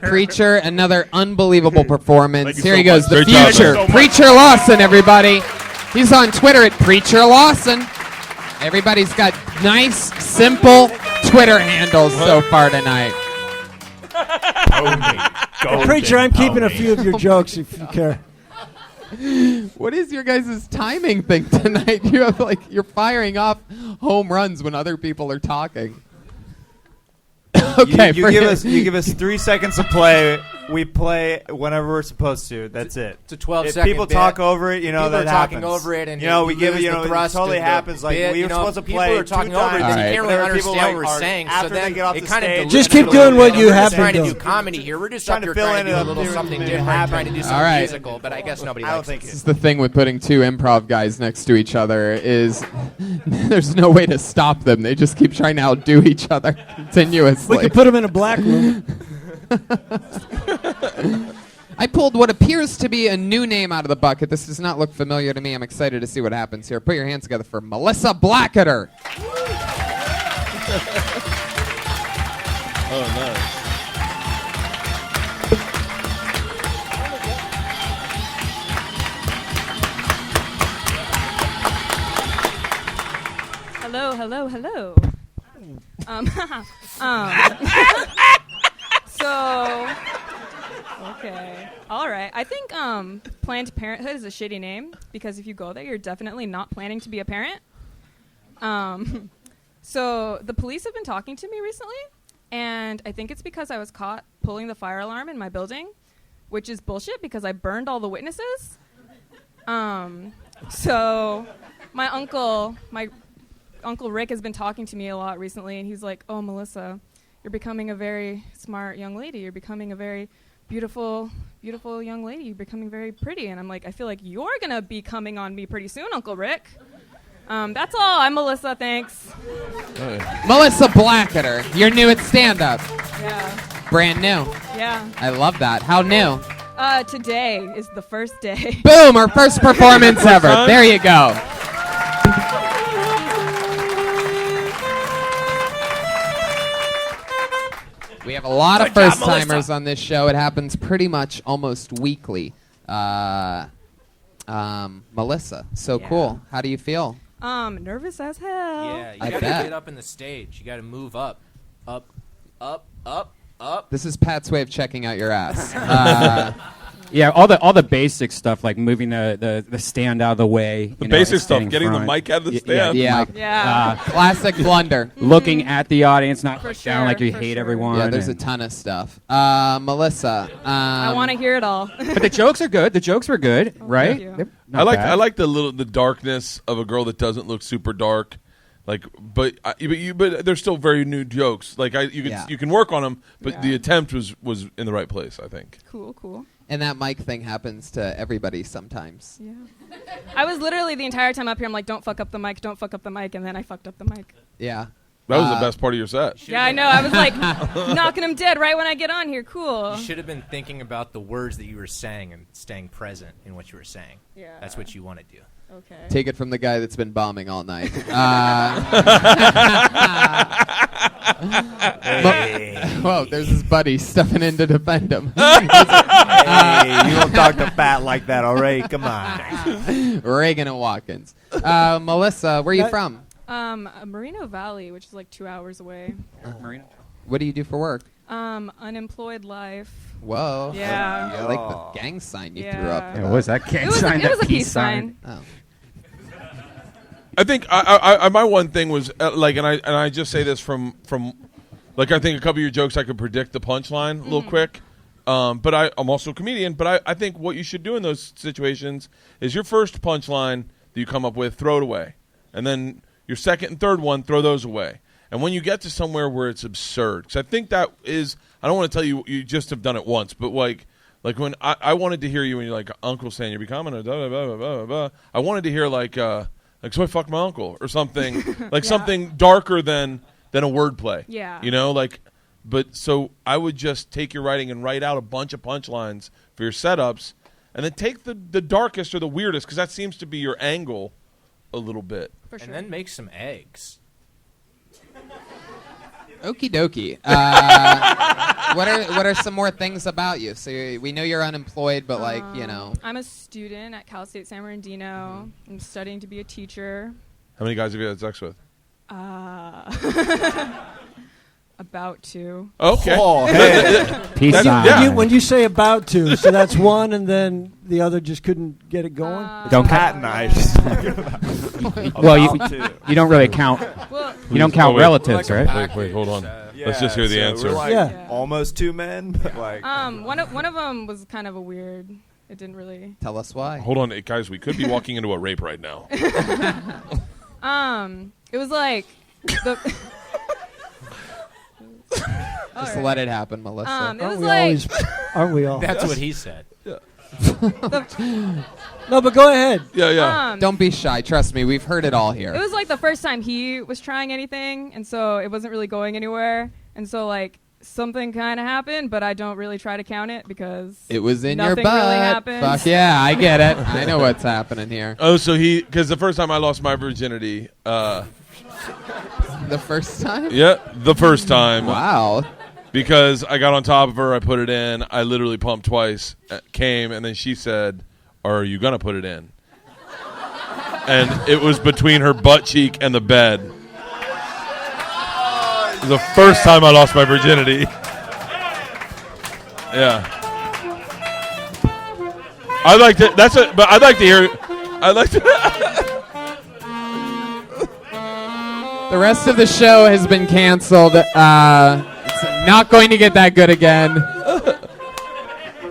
[SPEAKER 2] Preacher, another unbelievable performance.
[SPEAKER 10] Thank you
[SPEAKER 2] Here
[SPEAKER 10] so
[SPEAKER 2] he goes,
[SPEAKER 10] much.
[SPEAKER 2] the
[SPEAKER 7] Great job,
[SPEAKER 2] future.
[SPEAKER 10] man. Thank you so much.
[SPEAKER 2] Preacher Lawson, everybody. He's on Twitter at Preacher Lawson. Everybody's got nice, simple Twitter handles so far tonight.
[SPEAKER 6] Preacher, I'm keeping a few of your jokes if you care.
[SPEAKER 2] What is your guys' timing thing tonight? You have you're firing off home runs when other people are talking. Okay,
[SPEAKER 4] You give us 3 seconds to play. We play whenever we're supposed to. That's it.
[SPEAKER 5] It's a 12
[SPEAKER 4] If
[SPEAKER 5] second
[SPEAKER 4] people
[SPEAKER 5] bit.
[SPEAKER 4] talk over it,
[SPEAKER 5] People
[SPEAKER 4] that
[SPEAKER 5] are talking
[SPEAKER 4] happens.
[SPEAKER 5] over it, and
[SPEAKER 4] we give it.
[SPEAKER 5] lose the
[SPEAKER 4] It
[SPEAKER 5] thrust
[SPEAKER 4] totally
[SPEAKER 5] and the
[SPEAKER 4] happens. Like
[SPEAKER 5] bit,
[SPEAKER 4] we were supposed to play
[SPEAKER 5] People are
[SPEAKER 4] 2
[SPEAKER 5] talking
[SPEAKER 4] times.
[SPEAKER 5] over it. Then you can't really
[SPEAKER 4] Whenever people,
[SPEAKER 5] understand what we're
[SPEAKER 4] are-
[SPEAKER 5] saying.
[SPEAKER 4] After
[SPEAKER 5] So
[SPEAKER 4] they
[SPEAKER 5] then
[SPEAKER 4] get off
[SPEAKER 5] it
[SPEAKER 4] the
[SPEAKER 5] kind of
[SPEAKER 4] stage,
[SPEAKER 6] Just
[SPEAKER 5] dilutes
[SPEAKER 6] keep
[SPEAKER 5] it a
[SPEAKER 6] doing
[SPEAKER 5] little
[SPEAKER 6] what
[SPEAKER 5] bit.
[SPEAKER 6] you
[SPEAKER 5] We're
[SPEAKER 6] have
[SPEAKER 5] just trying
[SPEAKER 6] been
[SPEAKER 5] to do
[SPEAKER 6] doing.
[SPEAKER 5] comedy here. We're just
[SPEAKER 4] Trying
[SPEAKER 5] up
[SPEAKER 4] to
[SPEAKER 5] here
[SPEAKER 4] fill
[SPEAKER 5] trying to
[SPEAKER 4] in
[SPEAKER 5] do a
[SPEAKER 4] a
[SPEAKER 5] little
[SPEAKER 4] little
[SPEAKER 5] something
[SPEAKER 4] bit
[SPEAKER 5] different,
[SPEAKER 4] happen.
[SPEAKER 5] trying to do
[SPEAKER 2] All
[SPEAKER 5] something
[SPEAKER 2] right.
[SPEAKER 5] musical. But I guess nobody
[SPEAKER 4] I don't
[SPEAKER 5] likes
[SPEAKER 4] think
[SPEAKER 5] it.
[SPEAKER 2] This is the thing with putting 2 improv guys next to each other is there's no way to stop them. They just keep trying to outdo each other continuously.
[SPEAKER 6] We could put them in a black room.
[SPEAKER 2] I pulled what appears to be a new name out of the bucket. This does not look familiar to me. I'm excited to see what happens here. Put your hands together for Melissa Blacketer.
[SPEAKER 7] Oh, nice.
[SPEAKER 11] Hello, hello, hello. So, okay. All right. I think Planned Parenthood is a shitty name because if you go there, you're definitely not planning to be a parent. So the police have been talking to me recently, and I think it's because I was caught pulling the fire alarm in my building, which is bullshit because I burned all the witnesses. So my uncle Rick has been talking to me a lot recently, and he's like, "Oh, Melissa, you're becoming a very smart young lady. You're becoming a very beautiful, beautiful young lady. You're becoming very pretty." And I'm like, I feel like you're going to be coming on me pretty soon, Uncle Rick. That's all. I'm Melissa, thanks.
[SPEAKER 2] Melissa Blacketer. You're new at stand-up.
[SPEAKER 11] Yeah.
[SPEAKER 2] Brand new.
[SPEAKER 11] Yeah.
[SPEAKER 2] I love that. How new?
[SPEAKER 11] Today is the first day.
[SPEAKER 2] Boom, our first performance ever. There you go. We have a lot of first-timers on this show. It happens pretty much almost weekly. Melissa, so cool. How do you feel?
[SPEAKER 11] Nervous as hell.
[SPEAKER 5] Yeah, you gotta get up in the stage. You gotta move up. Up, up, up, up.
[SPEAKER 2] This is Pat's way of checking out your ass.
[SPEAKER 3] Yeah, all the basic stuff like moving the stand out of the way.
[SPEAKER 7] The basic stuff, getting the mic out of the stand.
[SPEAKER 2] Yeah. Classic blunder.
[SPEAKER 3] Looking at the audience, not
[SPEAKER 11] For
[SPEAKER 3] down like you
[SPEAKER 11] sure,
[SPEAKER 3] hate
[SPEAKER 11] for
[SPEAKER 3] everyone.
[SPEAKER 2] Yeah, there's a ton of stuff. Melissa.
[SPEAKER 11] I want to hear it all.
[SPEAKER 3] But the jokes are good. The jokes were good, right?
[SPEAKER 11] you.
[SPEAKER 3] They're
[SPEAKER 7] I
[SPEAKER 3] not bad.
[SPEAKER 7] like the darkness of a girl that doesn't look super dark. Like, but they're still very new jokes. Like you can work on them, but the attempt was in the right place, I think.
[SPEAKER 11] Cool.
[SPEAKER 2] And that mic thing happens to everybody sometimes.
[SPEAKER 11] Yeah. I was literally the entire time up here, I'm like, don't fuck up the mic, and then I fucked up the mic.
[SPEAKER 2] Yeah.
[SPEAKER 7] That was the best part of your set.
[SPEAKER 11] Yeah, I know. I was like knocking him dead right when I get on here. Cool.
[SPEAKER 5] You should have been thinking about the words that you were saying and staying present in what you were saying.
[SPEAKER 11] Yeah.
[SPEAKER 5] That's what you want to do.
[SPEAKER 11] Okay.
[SPEAKER 2] Take it from the guy that's been bombing all night. Whoa, there's his buddy stepping in to defend him.
[SPEAKER 4] Hey, you don't talk to Pat like that, all right? Come on.
[SPEAKER 2] Reagan and Watkins. Melissa, where are you from?
[SPEAKER 11] Merino Valley, which is like 2 hours away.
[SPEAKER 3] Marina.
[SPEAKER 2] What do you do for work?
[SPEAKER 11] Unemployed life.
[SPEAKER 2] Whoa.
[SPEAKER 11] Yeah.
[SPEAKER 2] I like the gang sign you threw up.
[SPEAKER 3] Yeah, what was that gang
[SPEAKER 11] It was
[SPEAKER 3] sign?
[SPEAKER 11] it was
[SPEAKER 3] that
[SPEAKER 11] a peace sign.
[SPEAKER 2] Oh.
[SPEAKER 7] I think I my one thing was like, and I just say this from like, I think a couple of your jokes I could predict the punchline a little quick, but I'm also a comedian. But I think what you should do in those situations is your first punchline that you come up with, throw it away, and then your second and third one, throw those away. And when you get to somewhere where it's absurd, because I think that is, I don't want to tell you you just have done it once, but like when I wanted to hear you when you're like, Uncle saying you're becoming a blah, blah, blah, blah, blah. I wanted to hear like so I fucked my uncle or something, like something darker than a wordplay.
[SPEAKER 11] Yeah.
[SPEAKER 7] You know, like, but so I would just take your writing and write out a bunch of punchlines for your setups, and then take the darkest or the weirdest, because that seems to be your angle a little bit.
[SPEAKER 11] For sure.
[SPEAKER 5] And then make some eggs.
[SPEAKER 2] Okie dokie. What are some more things about you? So we know you're unemployed, but like, you know.
[SPEAKER 11] I'm a student at Cal State San Bernardino. I'm studying to be a teacher.
[SPEAKER 7] How many guys have you had sex with?
[SPEAKER 11] About to.
[SPEAKER 7] Okay.
[SPEAKER 4] Oh, hey.
[SPEAKER 3] Peace sign.
[SPEAKER 7] Yeah.
[SPEAKER 6] When you say about to, so that's one, and then the other just couldn't get it going?
[SPEAKER 3] Don't
[SPEAKER 4] Pat and I just
[SPEAKER 3] Well, you don't really count.
[SPEAKER 11] Well,
[SPEAKER 3] You don't count
[SPEAKER 7] wait.
[SPEAKER 3] relatives,
[SPEAKER 5] Like a
[SPEAKER 3] right?
[SPEAKER 7] Wait, hold on.
[SPEAKER 4] Yeah,
[SPEAKER 7] Let's just hear the
[SPEAKER 4] so
[SPEAKER 7] answer.
[SPEAKER 4] We're like
[SPEAKER 6] Yeah.
[SPEAKER 4] almost two men, but like
[SPEAKER 11] one of them was kind of a weird. It didn't really.
[SPEAKER 2] Tell us why.
[SPEAKER 7] Hold on, guys. We could be walking into a rape right now.
[SPEAKER 11] It was like the.
[SPEAKER 2] Just let it happen, Melissa.
[SPEAKER 11] It was like
[SPEAKER 6] Aren't we all?
[SPEAKER 5] That's what he said.
[SPEAKER 6] No, but go ahead.
[SPEAKER 7] Yeah.
[SPEAKER 2] Don't be shy. Trust me, we've heard it all here.
[SPEAKER 11] It was like the first time he was trying anything, and so it wasn't really going anywhere. And so like something kind of happened, but I don't really try to count it because
[SPEAKER 2] It was in your
[SPEAKER 11] nothing
[SPEAKER 2] butt.
[SPEAKER 11] really happened.
[SPEAKER 2] Fuck yeah, I get it. I know what's happening here.
[SPEAKER 7] Oh, so because the first time I lost my virginity,
[SPEAKER 2] The first time?
[SPEAKER 7] the first time.
[SPEAKER 2] Wow.
[SPEAKER 7] Because I got on top of her, I put it in. I literally pumped twice, came, and then she said, "Are you gonna put it in?" And it was between her butt cheek and the bed. The first time I lost my virginity. Yeah. I'd like to. That's it. But I'd like to hear. I'd like to.
[SPEAKER 2] The rest of the show has been canceled. It's not going to get that good again.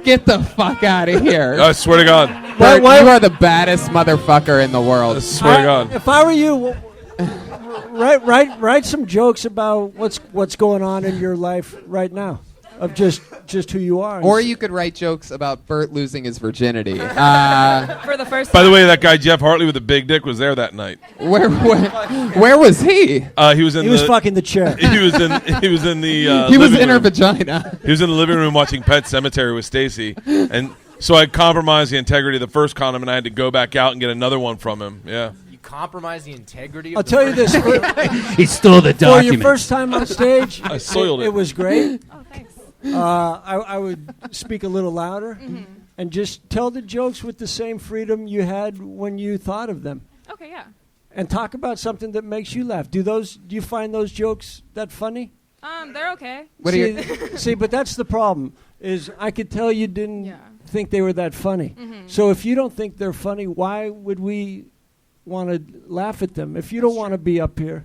[SPEAKER 2] Get the fuck out of here.
[SPEAKER 7] I swear to God.
[SPEAKER 2] Bert, you are the baddest motherfucker in the world.
[SPEAKER 7] I swear to God.
[SPEAKER 6] If I were you, write some jokes about what's going on in your life right now. of just who you are.
[SPEAKER 2] Or you could write jokes about Bert losing his virginity.
[SPEAKER 11] For the first
[SPEAKER 7] By
[SPEAKER 11] time.
[SPEAKER 7] the way, that guy Jeff Hartley with the big dick was there that night.
[SPEAKER 2] Where was he?
[SPEAKER 7] He was in
[SPEAKER 6] he was fucking the chair.
[SPEAKER 7] He was in the
[SPEAKER 2] he was
[SPEAKER 7] living
[SPEAKER 2] in her
[SPEAKER 7] room.
[SPEAKER 2] vagina.
[SPEAKER 7] He was in the living room watching Pet Sematary with Stacy, and so I compromised the integrity of the first condom, and I had to go back out and get another one from him. Yeah.
[SPEAKER 5] You compromise the integrity of
[SPEAKER 6] I'll
[SPEAKER 5] the
[SPEAKER 6] tell you this.
[SPEAKER 3] He stole the
[SPEAKER 6] For
[SPEAKER 3] document.
[SPEAKER 6] your first time on stage,
[SPEAKER 7] I soiled it.
[SPEAKER 6] It was great.
[SPEAKER 11] Oh, thanks.
[SPEAKER 6] I would speak a little louder and just tell the jokes with the same freedom you had when you thought of them.
[SPEAKER 11] Okay, yeah.
[SPEAKER 6] And talk about something that makes you laugh. Do you find those jokes that funny?
[SPEAKER 11] They're okay.
[SPEAKER 6] See, but that's the problem. Is I could tell you didn't think they were that funny.
[SPEAKER 11] Mm-hmm.
[SPEAKER 6] So if you don't think they're funny, why would we want to laugh at them? If you don't want to be up here,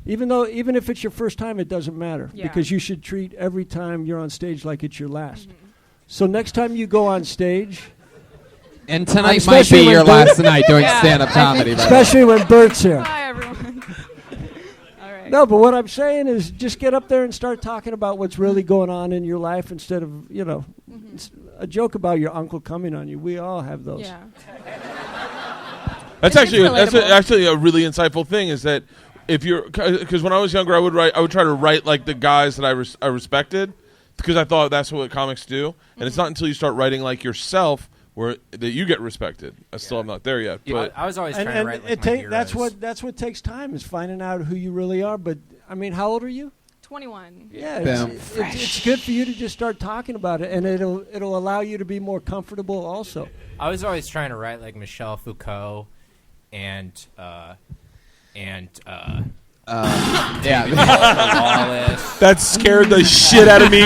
[SPEAKER 6] even if it's your first time, it doesn't matter because you should treat every time you're on stage like it's your last.
[SPEAKER 11] Mm-hmm.
[SPEAKER 6] So next time you go on stage,
[SPEAKER 2] and tonight might be your last night doing stand-up comedy,
[SPEAKER 6] especially when Bert's here.
[SPEAKER 11] Hi, everyone. All right.
[SPEAKER 6] No, but what I'm saying is just get up there and start talking about what's really going on in your life instead of, a joke about your uncle coming on you. We all have those.
[SPEAKER 11] Yeah.
[SPEAKER 7] That's actually a really insightful thing. Is that if you're because when I was younger, I would try to write like the guys that I respected because I thought that's what comics do, and it's not until you start writing like yourself that you get respected. I still am not there yet. But
[SPEAKER 5] I was always trying to write like my heroes.
[SPEAKER 6] That's what takes time is finding out who you really are. But I mean, how old are you?
[SPEAKER 11] 21.
[SPEAKER 6] Yeah, it's good for you to just start talking about it, and it'll allow you to be more comfortable. Also,
[SPEAKER 5] I was always trying to write like Michel Foucault, and Lawless.
[SPEAKER 7] That scared the shit out of me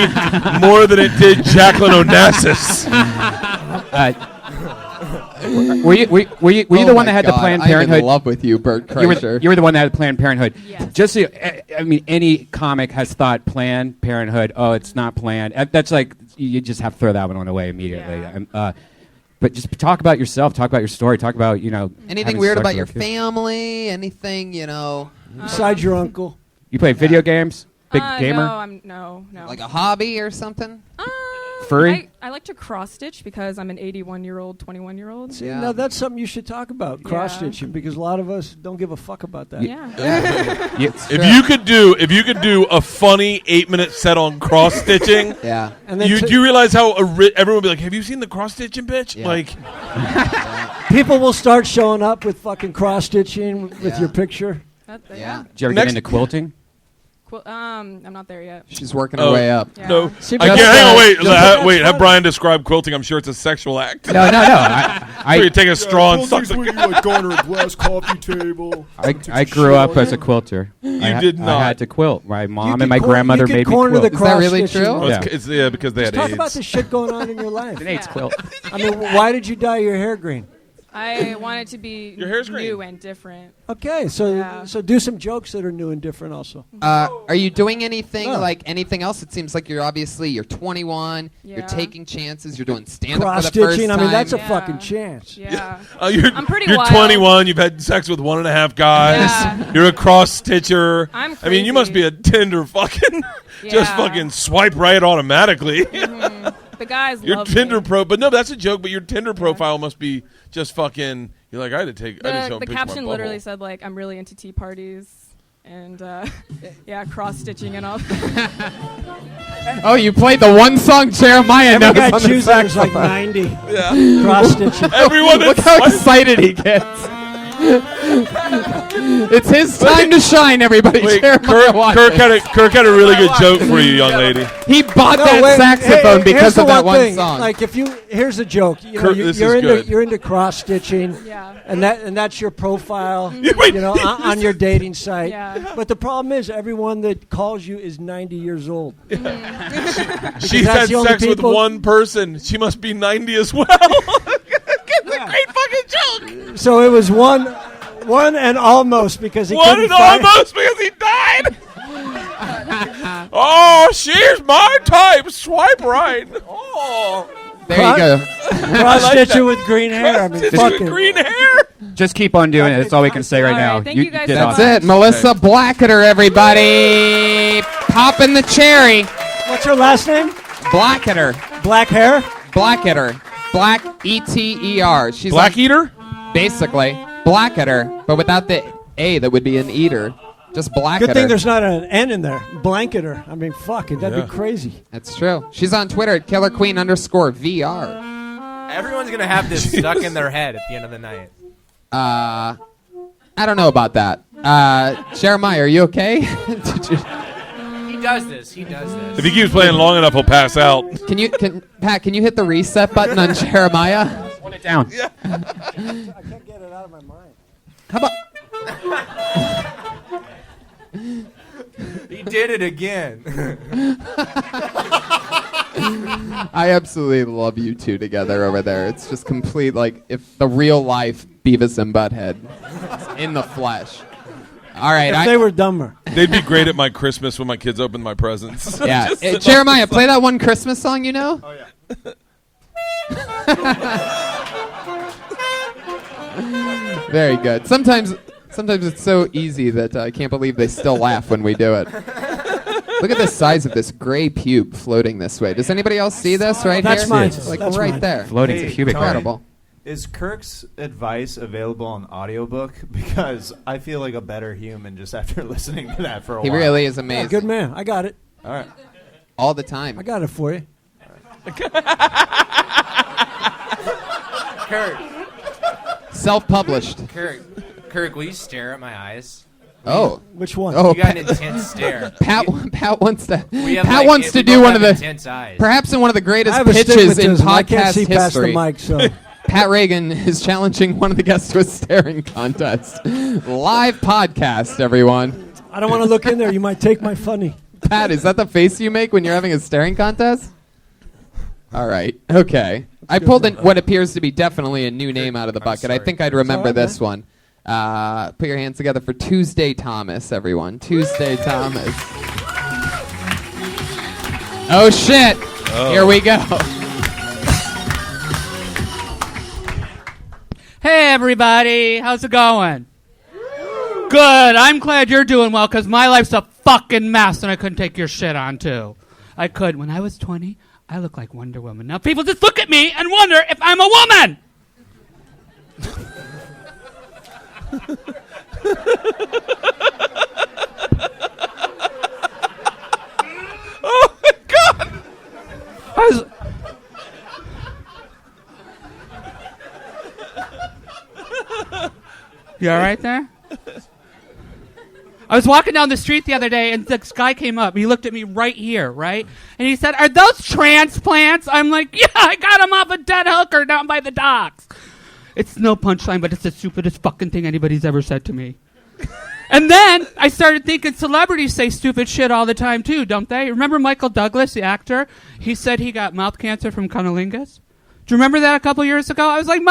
[SPEAKER 7] more than it did Jacqueline Onassis.
[SPEAKER 3] Were you the one that had the Planned Parenthood?
[SPEAKER 2] I'm in love with you, Bert Kreischer.
[SPEAKER 3] You were the one that had Planned Parenthood.
[SPEAKER 11] Yes.
[SPEAKER 3] Just so any comic has thought Planned Parenthood. Oh, it's not planned. That's like you just have to throw that one away immediately.
[SPEAKER 11] Yeah.
[SPEAKER 3] But just talk about yourself. Talk about your story. Talk about
[SPEAKER 2] anything weird about your family. Anything
[SPEAKER 6] besides your uncle.
[SPEAKER 3] You play video games. Big gamer.
[SPEAKER 11] No.
[SPEAKER 2] Like a hobby or something.
[SPEAKER 3] Furry.
[SPEAKER 11] I like to cross stitch because I'm an 81-year-old, 21-year-old.
[SPEAKER 6] See, no, that's something you should talk about, cross stitching, because a lot of us don't give a fuck about that.
[SPEAKER 11] Yeah.
[SPEAKER 7] If you could do a funny 8-minute set on cross stitching,
[SPEAKER 6] and then
[SPEAKER 7] do you realize how everyone will be like, "Have you seen the cross stitching bitch?"
[SPEAKER 2] Yeah.
[SPEAKER 7] Like,
[SPEAKER 6] people will start showing up with fucking cross stitching with your picture.
[SPEAKER 3] Did you ever get into quilting?
[SPEAKER 11] I'm not there yet.
[SPEAKER 2] She's working her way up.
[SPEAKER 11] Yeah.
[SPEAKER 7] No.
[SPEAKER 6] See,
[SPEAKER 7] Hang on, wait. Have Brian describe quilting. I'm sure it's a sexual act.
[SPEAKER 3] No.
[SPEAKER 7] So you take a straw and suck the.
[SPEAKER 12] Where you like go under a glass coffee table.
[SPEAKER 3] I grew up as a quilter.
[SPEAKER 7] You did not.
[SPEAKER 3] I had to quilt. My mom
[SPEAKER 6] You
[SPEAKER 3] and my
[SPEAKER 6] could
[SPEAKER 3] grandmother
[SPEAKER 6] you could
[SPEAKER 3] made me
[SPEAKER 6] corner
[SPEAKER 3] quilt.
[SPEAKER 6] the
[SPEAKER 2] Is that really
[SPEAKER 6] cross-stitching.
[SPEAKER 2] true?
[SPEAKER 7] Oh, it's because they had
[SPEAKER 6] Talk
[SPEAKER 7] AIDS.
[SPEAKER 6] about the shit going on in your life.
[SPEAKER 3] An AIDS quilt.
[SPEAKER 6] I mean, why did you dye your hair green?
[SPEAKER 11] I want it to be
[SPEAKER 7] Your hair's green.
[SPEAKER 11] new and different.
[SPEAKER 6] Okay, so do some jokes that are new and different also.
[SPEAKER 2] Are you doing anything like anything else? It seems like you're 21.
[SPEAKER 11] Yeah.
[SPEAKER 2] You're taking chances. You're doing stand-up
[SPEAKER 6] Cross
[SPEAKER 2] for the first
[SPEAKER 6] stitching.
[SPEAKER 2] time.
[SPEAKER 6] I mean, that's a
[SPEAKER 11] Yeah.
[SPEAKER 6] fucking chance.
[SPEAKER 11] Yeah.
[SPEAKER 5] I'm pretty
[SPEAKER 7] You're
[SPEAKER 5] wild.
[SPEAKER 7] 21. You've had sex with 1.5 guys.
[SPEAKER 11] Yeah.
[SPEAKER 7] You're a cross stitcher.
[SPEAKER 11] I'm
[SPEAKER 7] I mean, you must be a Tinder fucking just
[SPEAKER 11] Yeah.
[SPEAKER 7] fucking swipe right automatically.
[SPEAKER 11] The guys
[SPEAKER 7] Your
[SPEAKER 11] love
[SPEAKER 7] Tinder
[SPEAKER 11] me.
[SPEAKER 7] but no, that's a joke. But your Tinder profile must be just fucking. You're like, I had to take. I just
[SPEAKER 11] The
[SPEAKER 7] don't picture
[SPEAKER 11] caption
[SPEAKER 7] my
[SPEAKER 11] literally
[SPEAKER 7] bubble.
[SPEAKER 11] said like, I'm really into tea parties and cross stitching and all.
[SPEAKER 2] Oh, you played the one song Jeremiah
[SPEAKER 6] Every
[SPEAKER 2] knows
[SPEAKER 6] guy
[SPEAKER 2] on the
[SPEAKER 6] chooses like
[SPEAKER 2] saxophone.
[SPEAKER 6] 90.
[SPEAKER 7] Yeah.
[SPEAKER 6] Cross stitching.
[SPEAKER 7] Everyone
[SPEAKER 2] Look how excited he gets. It's his time to shine, everybody.
[SPEAKER 7] Wait,
[SPEAKER 2] Jeremiah
[SPEAKER 7] Kirk had a really good joke for you, young lady.
[SPEAKER 2] He bought that saxophone because of that one song.
[SPEAKER 6] Like here's a joke. You know,
[SPEAKER 7] Kurt, this
[SPEAKER 6] you're
[SPEAKER 7] is
[SPEAKER 6] into
[SPEAKER 7] good.
[SPEAKER 6] you're into cross stitching.
[SPEAKER 11] Yeah.
[SPEAKER 6] And that's your profile.
[SPEAKER 7] Wait.
[SPEAKER 6] On your dating site.
[SPEAKER 11] Yeah.
[SPEAKER 6] But the problem is everyone that calls you is 90 years old.
[SPEAKER 7] She's
[SPEAKER 6] that's
[SPEAKER 7] had
[SPEAKER 6] the only
[SPEAKER 7] sex with
[SPEAKER 6] people-
[SPEAKER 7] one person. She must be 90 as well. It's a great fucking joke.
[SPEAKER 6] So it was one and almost because he
[SPEAKER 7] One
[SPEAKER 6] couldn't
[SPEAKER 7] and
[SPEAKER 6] find
[SPEAKER 7] almost because he died. Oh, she's my type. Swipe right. Oh.
[SPEAKER 2] There you go.
[SPEAKER 6] cross stitching with green hair. I mean,
[SPEAKER 7] Stitch
[SPEAKER 6] fucking.
[SPEAKER 7] with green hair.
[SPEAKER 3] Just keep on doing it. That's all we can say right
[SPEAKER 11] All
[SPEAKER 3] now.
[SPEAKER 11] right, thank you guys
[SPEAKER 3] did
[SPEAKER 11] so
[SPEAKER 3] awesome.
[SPEAKER 2] That's it. Melissa Blacketer, everybody. Popping the cherry.
[SPEAKER 6] What's her last name?
[SPEAKER 2] Blacketer.
[SPEAKER 6] Black hair?
[SPEAKER 2] Blacketer. Black E-T-E-R. She's
[SPEAKER 7] Black eater?
[SPEAKER 2] Basically. Blacketer, but without the A that would be an eater. Just Blacketer.
[SPEAKER 6] Good thing there's not an N in there. Blanketer. I mean, fuck it. That'd be crazy.
[SPEAKER 2] That's true. She's on Twitter at KillerQueen_VR.
[SPEAKER 5] Everyone's going to have this stuck in their head at the end of the night.
[SPEAKER 2] I don't know about that. Jeremiah, are you okay?
[SPEAKER 5] He does this.
[SPEAKER 7] If he keeps playing long enough, he'll pass out.
[SPEAKER 2] Pat, can you hit the reset button on Jeremiah?
[SPEAKER 3] Hold it down.
[SPEAKER 6] I can't get it out of my mind.
[SPEAKER 2] How about...
[SPEAKER 5] He did it again.
[SPEAKER 2] I absolutely love you two together over there. It's just complete, like, if the real life Beavis and Butthead in the flesh. All right.
[SPEAKER 6] If they were dumber.
[SPEAKER 7] They'd be great at my Christmas when my kids open my presents.
[SPEAKER 2] Yeah. Jeremiah, play that one Christmas song you know?
[SPEAKER 7] Oh, yeah.
[SPEAKER 2] Very good. Sometimes it's so easy that I can't believe they still laugh when we do it. Look at the size of this gray pube floating this way. Does anybody else see this right
[SPEAKER 6] That's
[SPEAKER 2] here?
[SPEAKER 6] mine.
[SPEAKER 2] Like
[SPEAKER 6] That's
[SPEAKER 2] right
[SPEAKER 6] mine.
[SPEAKER 2] there.
[SPEAKER 3] Floating to pubic hair.
[SPEAKER 2] Incredible.
[SPEAKER 4] Is Kirk's advice available on audiobook? Because I feel like a better human just after listening to that for a while.
[SPEAKER 2] He really is amazing.
[SPEAKER 6] Yeah, good man. I got it.
[SPEAKER 4] All right.
[SPEAKER 2] All the time.
[SPEAKER 6] I got it for you.
[SPEAKER 5] Kirk.
[SPEAKER 2] Self-published.
[SPEAKER 5] Kirk, will you stare at my eyes?
[SPEAKER 2] Oh.
[SPEAKER 6] Which one?
[SPEAKER 2] Oh,
[SPEAKER 5] You got an intense stare.
[SPEAKER 2] Pat wants to
[SPEAKER 5] We
[SPEAKER 2] do
[SPEAKER 5] both
[SPEAKER 2] one of
[SPEAKER 5] have
[SPEAKER 2] the
[SPEAKER 5] intense eyes.
[SPEAKER 2] perhaps in one of the
[SPEAKER 6] I
[SPEAKER 2] greatest
[SPEAKER 6] have
[SPEAKER 2] pitches in
[SPEAKER 6] astigmatism. I can't
[SPEAKER 2] podcast
[SPEAKER 6] see past the
[SPEAKER 2] history.
[SPEAKER 6] mic, so.
[SPEAKER 2] Pat Reagan is challenging one of the guests to a staring contest. Live podcast, everyone.
[SPEAKER 6] I don't want to look in there. You might take my funny.
[SPEAKER 2] Pat, is that the face you make when you're having a staring contest? All right. Okay. I pulled in what appears to be definitely a new name out of the bucket. I think I'd remember this one. Put your hands together for Tuesday Thomas, everyone. Tuesday Thomas. Oh, shit.
[SPEAKER 7] Oh.
[SPEAKER 2] Here we go.
[SPEAKER 13] Hey, everybody. How's it going? Good. I'm glad you're doing well, because my life's a fucking mess, and I couldn't take your shit on, too. I could. When I was 20, I looked like Wonder Woman. Now people just look at me and wonder if I'm a woman.
[SPEAKER 7] Oh, my God.
[SPEAKER 13] You all right there? I was walking down the street the other day, and this guy came up. He looked at me right here, right? And he said, "Are those transplants?" I'm like, "Yeah, I got them off a dead hooker down by the docks." It's no punchline, but it's the stupidest fucking thing anybody's ever said to me. And then I started thinking celebrities say stupid shit all the time, too, don't they? Remember Michael Douglas, the actor? He said he got mouth cancer from cunnilingus. Do you remember that a couple years ago? I was like,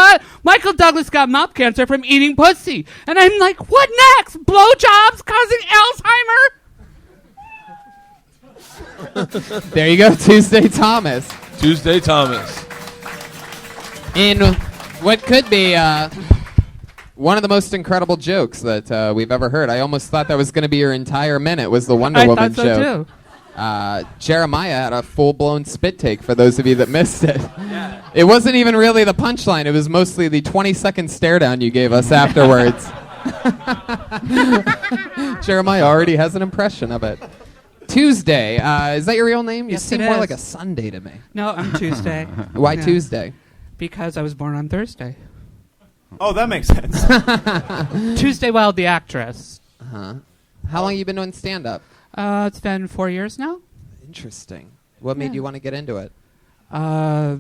[SPEAKER 13] Michael Douglas got mouth cancer from eating pussy. And I'm like, what next? Blowjobs causing Alzheimer?
[SPEAKER 2] There you go, Tuesday Thomas.
[SPEAKER 7] Tuesday Thomas.
[SPEAKER 2] In what could be one of the most incredible jokes that we've ever heard. I almost thought that was going to be your entire minute, was the Wonder Woman
[SPEAKER 13] thought so
[SPEAKER 2] joke.
[SPEAKER 13] Too.
[SPEAKER 2] Jeremiah had a full-blown spit take for those of you that missed it. Yeah. It wasn't even really the punchline. It was mostly the 20-second stare-down you gave us afterwards. Jeremiah already has an impression of it. Tuesday. Is that your real name? You
[SPEAKER 13] Yes,
[SPEAKER 2] seem
[SPEAKER 13] it
[SPEAKER 2] more
[SPEAKER 13] is.
[SPEAKER 2] like a Sunday to me.
[SPEAKER 13] No, I'm Tuesday.
[SPEAKER 2] Why
[SPEAKER 13] Yeah.
[SPEAKER 2] Tuesday?
[SPEAKER 13] Because I was born on Thursday.
[SPEAKER 4] Oh, that makes sense.
[SPEAKER 13] Tuesday Wilde, the actress.
[SPEAKER 2] Uh-huh. How long have you been doing stand-up?
[SPEAKER 13] It's been 4 years now.
[SPEAKER 2] Interesting. What made you want to get into it?
[SPEAKER 13] I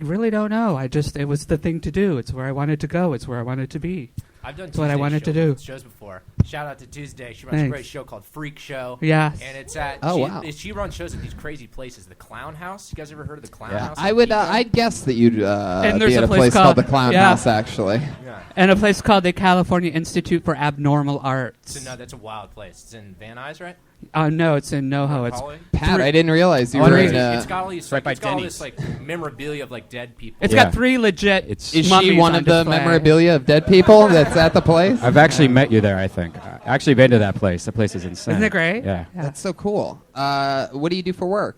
[SPEAKER 13] really don't know. It was the thing to do. It's where I wanted to go. It's where I wanted to be.
[SPEAKER 5] I've done
[SPEAKER 13] It's what I wanted to do.
[SPEAKER 5] shows before. Shout out to Tuesday. She runs a
[SPEAKER 13] Thanks.
[SPEAKER 5] great show called Freak Show.
[SPEAKER 13] Yes.
[SPEAKER 5] And it's at
[SPEAKER 2] wow.
[SPEAKER 5] She runs shows at these crazy places. The Clown House. You guys ever heard of the Clown
[SPEAKER 2] Yeah.
[SPEAKER 5] House?
[SPEAKER 2] I would. I'd guess that you'd
[SPEAKER 13] And
[SPEAKER 2] be
[SPEAKER 13] there's
[SPEAKER 2] at
[SPEAKER 13] a
[SPEAKER 2] a
[SPEAKER 13] place
[SPEAKER 2] place called
[SPEAKER 13] called-
[SPEAKER 2] the Clown
[SPEAKER 13] yeah.
[SPEAKER 2] House, actually.
[SPEAKER 5] Yeah.
[SPEAKER 13] And a place called the California Institute for Abnormal Arts.
[SPEAKER 5] No, that's a wild place. It's in Van Nuys, right?
[SPEAKER 13] No, it's in NoHo. It's
[SPEAKER 5] Holly?
[SPEAKER 2] Pat, I didn't realize you were
[SPEAKER 5] Crazy.
[SPEAKER 2] in.
[SPEAKER 5] It's got all these.
[SPEAKER 3] right by
[SPEAKER 5] it's got all
[SPEAKER 3] Denny's.
[SPEAKER 5] this like memorabilia of like dead people.
[SPEAKER 13] It's
[SPEAKER 3] Yeah.
[SPEAKER 13] got 3 legit.
[SPEAKER 3] It's-
[SPEAKER 2] Is she
[SPEAKER 13] mummies
[SPEAKER 2] one
[SPEAKER 13] on
[SPEAKER 2] of the
[SPEAKER 13] display.
[SPEAKER 2] memorabilia of dead people that's at the place?
[SPEAKER 3] I've actually met you there, I think. I've actually been to that place. That place is insane.
[SPEAKER 13] Isn't it great?
[SPEAKER 3] Yeah.
[SPEAKER 2] That's so cool. What do you do for work?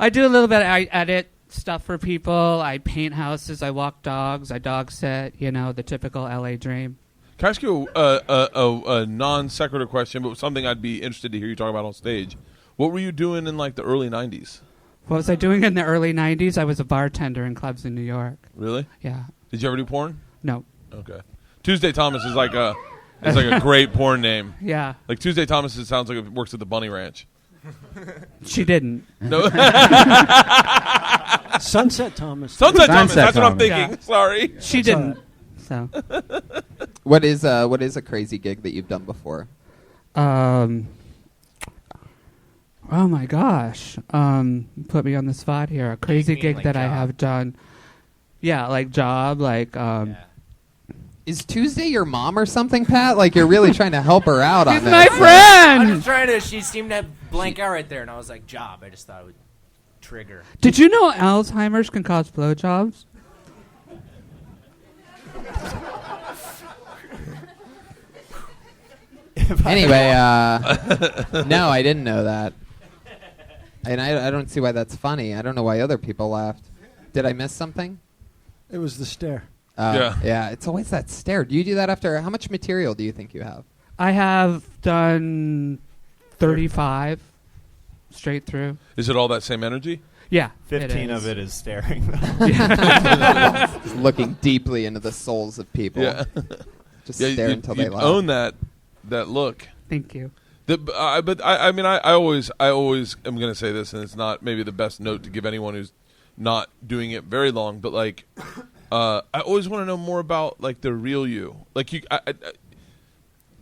[SPEAKER 13] I do a little bit. I edit stuff for people. I paint houses. I walk dogs. I dog sit. The typical LA dream.
[SPEAKER 7] Can I ask you a non sequitur question, but something I'd be interested to hear you talk about on stage? What were you doing in like the early '90s?
[SPEAKER 13] What was I doing in the early '90s? I was a bartender in clubs in New York.
[SPEAKER 7] Really?
[SPEAKER 13] Yeah.
[SPEAKER 7] Did you ever do porn?
[SPEAKER 13] No.
[SPEAKER 7] Okay. Tuesday Thomas is like a great porn name.
[SPEAKER 13] Yeah.
[SPEAKER 7] Like Tuesday Thomas, it sounds like it works at the Bunny Ranch.
[SPEAKER 13] She didn't.
[SPEAKER 7] No.
[SPEAKER 6] Sunset Thomas.
[SPEAKER 7] Sunset Thomas. That's what I'm
[SPEAKER 3] Thomas.
[SPEAKER 7] thinking.
[SPEAKER 13] Yeah.
[SPEAKER 7] Sorry.
[SPEAKER 13] She didn't. So.
[SPEAKER 2] What is a crazy gig that you've done before?
[SPEAKER 13] Oh my gosh. Put me on the spot here. A crazy gig
[SPEAKER 5] like
[SPEAKER 13] that I
[SPEAKER 5] job?
[SPEAKER 13] have done. Yeah, like job, like
[SPEAKER 2] Is Tuesday your mom or something, Pat? Like you're really trying to help her out on
[SPEAKER 13] She's
[SPEAKER 2] this.
[SPEAKER 13] my
[SPEAKER 5] I'm
[SPEAKER 13] friend.
[SPEAKER 5] just trying to. She seemed to blank out right there, and I was like, "Job." I just thought it would trigger.
[SPEAKER 13] Did you know Alzheimer's can cause blowjobs?
[SPEAKER 2] Anyway, no, I didn't know that. And I don't see why that's funny. I don't know why other people laughed. Did I miss something?
[SPEAKER 6] It was the stare.
[SPEAKER 2] Yeah, it's always that stare. Do you do that after? How much material do you think you have?
[SPEAKER 13] I have done 35 straight through.
[SPEAKER 7] Is it all that same energy?
[SPEAKER 13] Yeah.
[SPEAKER 4] 15 of it is staring.
[SPEAKER 2] Just looking deeply into the souls of people.
[SPEAKER 7] Yeah.
[SPEAKER 2] Just stare until they laugh.
[SPEAKER 7] Own that look.
[SPEAKER 13] Thank you.
[SPEAKER 7] But I always am going to say this, and it's not maybe the best note to give anyone who's not doing it very long, but like I always want to know more about like the real you. Like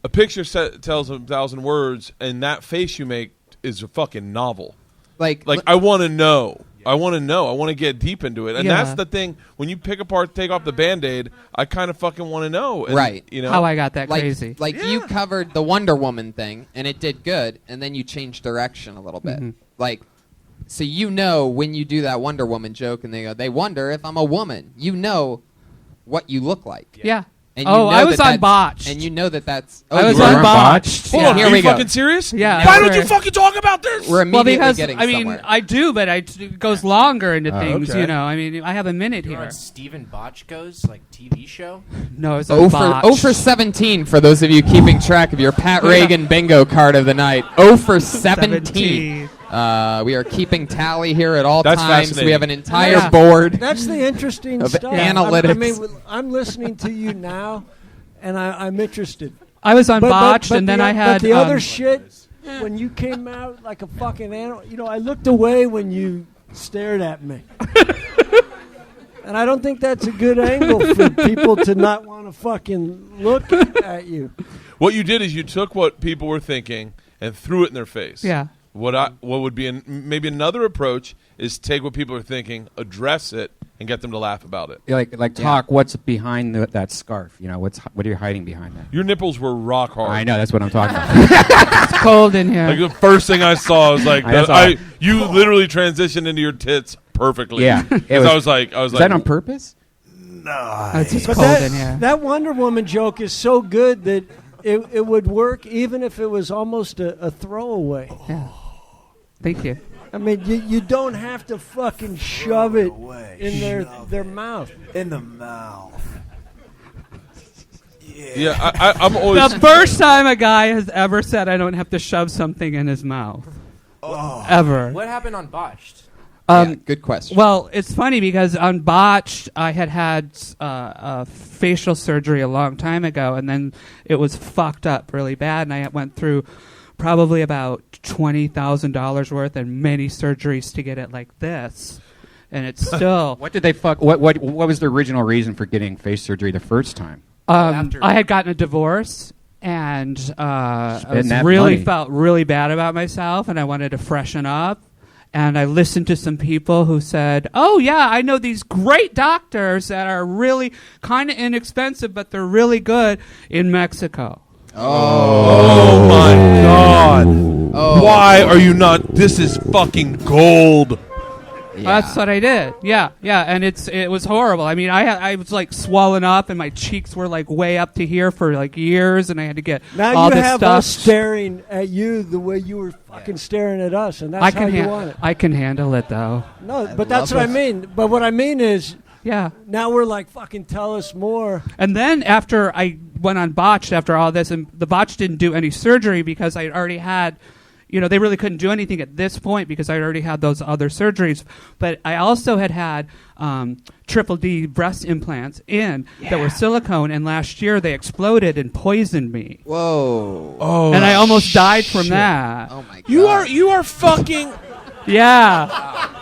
[SPEAKER 7] a picture tells 1,000 words, and that face you make is a fucking novel. Like I want to know. I want to know. I want to get deep into it. And that's the thing. When you take off the Band-Aid, I kind of fucking want to know. And,
[SPEAKER 2] right.
[SPEAKER 7] You know?
[SPEAKER 13] How I got that
[SPEAKER 2] like,
[SPEAKER 13] crazy.
[SPEAKER 2] Like you covered the Wonder Woman thing, and it did good, and then you changed direction a little bit.
[SPEAKER 13] Mm-hmm.
[SPEAKER 2] Like, so when you do that Wonder Woman joke, and they wonder if I'm a woman. You know what you look like.
[SPEAKER 13] Yeah.
[SPEAKER 2] And
[SPEAKER 13] I was on Botched.
[SPEAKER 2] And you know that's...
[SPEAKER 13] I was
[SPEAKER 2] you
[SPEAKER 13] on
[SPEAKER 2] were
[SPEAKER 13] Botched.
[SPEAKER 7] Hold on,
[SPEAKER 2] Here
[SPEAKER 7] are
[SPEAKER 2] we
[SPEAKER 7] you
[SPEAKER 2] go.
[SPEAKER 7] fucking serious?
[SPEAKER 13] Yeah.
[SPEAKER 7] Why don't you fucking talk about this?
[SPEAKER 2] We're immediately
[SPEAKER 13] because,
[SPEAKER 2] getting
[SPEAKER 13] I mean,
[SPEAKER 2] somewhere.
[SPEAKER 13] I do, but it goes longer into things,
[SPEAKER 7] okay.
[SPEAKER 13] you know. I mean, I have a minute
[SPEAKER 5] You're
[SPEAKER 13] here.
[SPEAKER 5] on Stephen Bochco's like TV show.
[SPEAKER 13] No, it's on Botched.
[SPEAKER 2] 0 for 17 for those of you keeping track of your Pat Reagan bingo card of the night. 0 for 17. We are keeping tally here at all
[SPEAKER 7] That's
[SPEAKER 2] times.
[SPEAKER 7] fascinating.
[SPEAKER 2] We have an entire board.
[SPEAKER 6] That's the interesting
[SPEAKER 2] of
[SPEAKER 6] stuff.
[SPEAKER 2] analytics.
[SPEAKER 6] I mean, I'm listening to you now, and I'm interested.
[SPEAKER 13] I was on Botched, and then I had...
[SPEAKER 6] But the other shit, when you came out like a fucking animal, I looked away when you stared at me. And I don't think that's a good angle for people to not want to fucking look at you.
[SPEAKER 7] What you did is you took what people were thinking and threw it in their face.
[SPEAKER 13] Yeah.
[SPEAKER 7] What would be maybe another approach is take what people are thinking, address it, and get them to laugh about it.
[SPEAKER 3] Like talk. What's behind that scarf? What are you hiding behind that?
[SPEAKER 7] Your nipples were rock hard.
[SPEAKER 3] I know. That's what I'm talking about.
[SPEAKER 13] It's cold in here.
[SPEAKER 7] Like the first thing I saw was like you literally transitioned into your tits perfectly.
[SPEAKER 3] Yeah.
[SPEAKER 7] I was like,
[SPEAKER 3] is that on purpose?
[SPEAKER 7] No.
[SPEAKER 13] It's just
[SPEAKER 6] But
[SPEAKER 13] cold in here.
[SPEAKER 6] that Wonder Woman joke is so good that it would work even if it was almost a throwaway.
[SPEAKER 13] Yeah. Thank you.
[SPEAKER 6] I mean, you don't have to fucking shove it in their mouth.
[SPEAKER 12] In the mouth.
[SPEAKER 7] Yeah, I'm always...
[SPEAKER 13] The first time a guy has ever said I don't have to shove something in his mouth. Ever.
[SPEAKER 5] What happened on Botched?
[SPEAKER 2] Good question.
[SPEAKER 13] Well, it's funny because on Botched, I had facial surgery a long time ago, and then it was fucked up really bad, and I went through probably about $20,000 worth and many surgeries to get it like this, and it's still.
[SPEAKER 3] What did they fuck? What was the original reason for getting face surgery the first time?
[SPEAKER 13] I had gotten a divorce, and I felt really bad about myself, and I wanted to freshen up. And I listened to some people who said, "Oh yeah, I know these great doctors that are really kind of inexpensive, but they're really good in Mexico."
[SPEAKER 7] Oh my God!
[SPEAKER 2] Oh.
[SPEAKER 7] Why are you not? This is fucking gold.
[SPEAKER 13] That's what I did. Yeah, and it was horrible. I mean, I was like swollen up, and my cheeks were like way up to here for like years, and I had to get
[SPEAKER 6] now
[SPEAKER 13] all
[SPEAKER 6] you
[SPEAKER 13] this
[SPEAKER 6] have
[SPEAKER 13] stuff.
[SPEAKER 6] us staring at you the way you were fucking staring at us, and that's how you want it.
[SPEAKER 13] I can handle it though.
[SPEAKER 6] No, but that's what I mean. But what I mean is,
[SPEAKER 13] yeah.
[SPEAKER 6] Now we're like, fucking tell us more.
[SPEAKER 13] And then after I went on botched after all this, and the botch didn't do any surgery because I already had. They really couldn't do anything at this point because I already had those other surgeries. But I also had triple D breast implants that were silicone, and last year they exploded and poisoned me.
[SPEAKER 2] Whoa!
[SPEAKER 7] Oh,
[SPEAKER 13] and I almost died from that.
[SPEAKER 2] Oh my god!
[SPEAKER 7] You are fucking.
[SPEAKER 13] Yeah.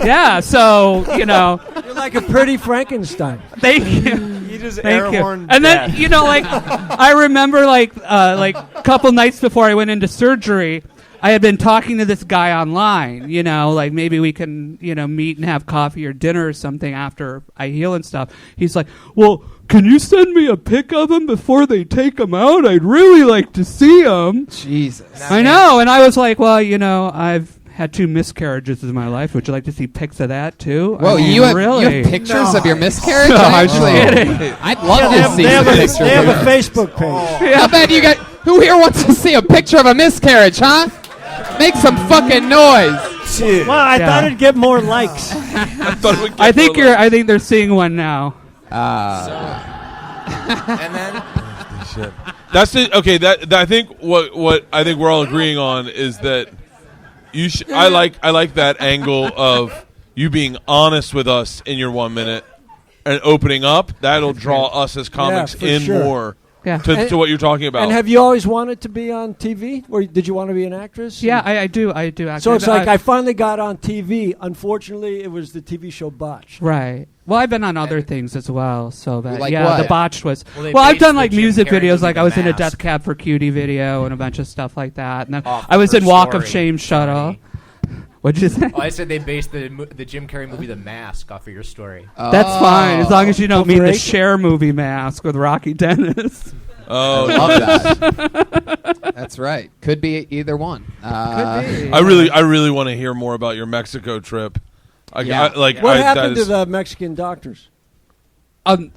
[SPEAKER 13] Yeah. So
[SPEAKER 6] you're like a pretty Frankenstein.
[SPEAKER 13] Thank you.
[SPEAKER 4] You just
[SPEAKER 13] Thank you.
[SPEAKER 4] airhorn
[SPEAKER 13] And then
[SPEAKER 4] death.
[SPEAKER 13] I remember like a couple nights before I went into surgery, I had been talking to this guy online. Like maybe we can meet and have coffee or dinner or something after I heal and stuff. He's like, well, can you send me a pic of him before they take him out? I'd really like to see him.
[SPEAKER 2] Jesus.
[SPEAKER 13] I know. And I was like, well, I've had 2 miscarriages in my life. Would you like to see pics of that too?
[SPEAKER 2] Whoa, you have pictures of your miscarriage?
[SPEAKER 13] No, I'm just kidding.
[SPEAKER 2] I'd love to see some pictures.
[SPEAKER 6] They have a Facebook page.
[SPEAKER 2] How bad you got? Who here wants to see a picture of a miscarriage, huh? Make some fucking noise.
[SPEAKER 6] Well, I thought it'd get more likes.
[SPEAKER 13] I think they're seeing one now.
[SPEAKER 5] And then
[SPEAKER 7] Shit. That's it. Okay, that I think what I think we're all agreeing on is that I like that angle of you being honest with us in your 1 minute and opening up. That'll draw us as comics in more to what you're talking about.
[SPEAKER 6] And have you always wanted to be on TV, or did you want to be an actress?
[SPEAKER 13] Yeah, I do. I do.
[SPEAKER 6] So it's like I finally got on TV. Unfortunately, it was the TV show Botched.
[SPEAKER 13] Right. Well, I've been on other things as well. So that
[SPEAKER 2] like what?
[SPEAKER 13] The Botched was.
[SPEAKER 5] Well,
[SPEAKER 13] I've done like
[SPEAKER 5] Jim
[SPEAKER 13] music
[SPEAKER 5] Carrey
[SPEAKER 13] videos. Like I was in a
[SPEAKER 5] Mask.
[SPEAKER 13] Death Cab for Cutie video and a bunch of stuff like that. And then
[SPEAKER 5] Off
[SPEAKER 13] I was
[SPEAKER 5] Her
[SPEAKER 13] in Walk of
[SPEAKER 5] Story,
[SPEAKER 13] Shame Shuttle. What'd you say?
[SPEAKER 5] Oh, I said they based the Jim Carrey movie The Mask off of your story.
[SPEAKER 13] That's fine, as long as you don't mean the
[SPEAKER 6] Break.
[SPEAKER 13] Cher movie Mask with Rocky Dennis.
[SPEAKER 2] Oh, I love that. That's right. Could be either one.
[SPEAKER 13] Could be.
[SPEAKER 7] I really want to hear more about your Mexico trip.
[SPEAKER 6] What happened to the Mexican doctors?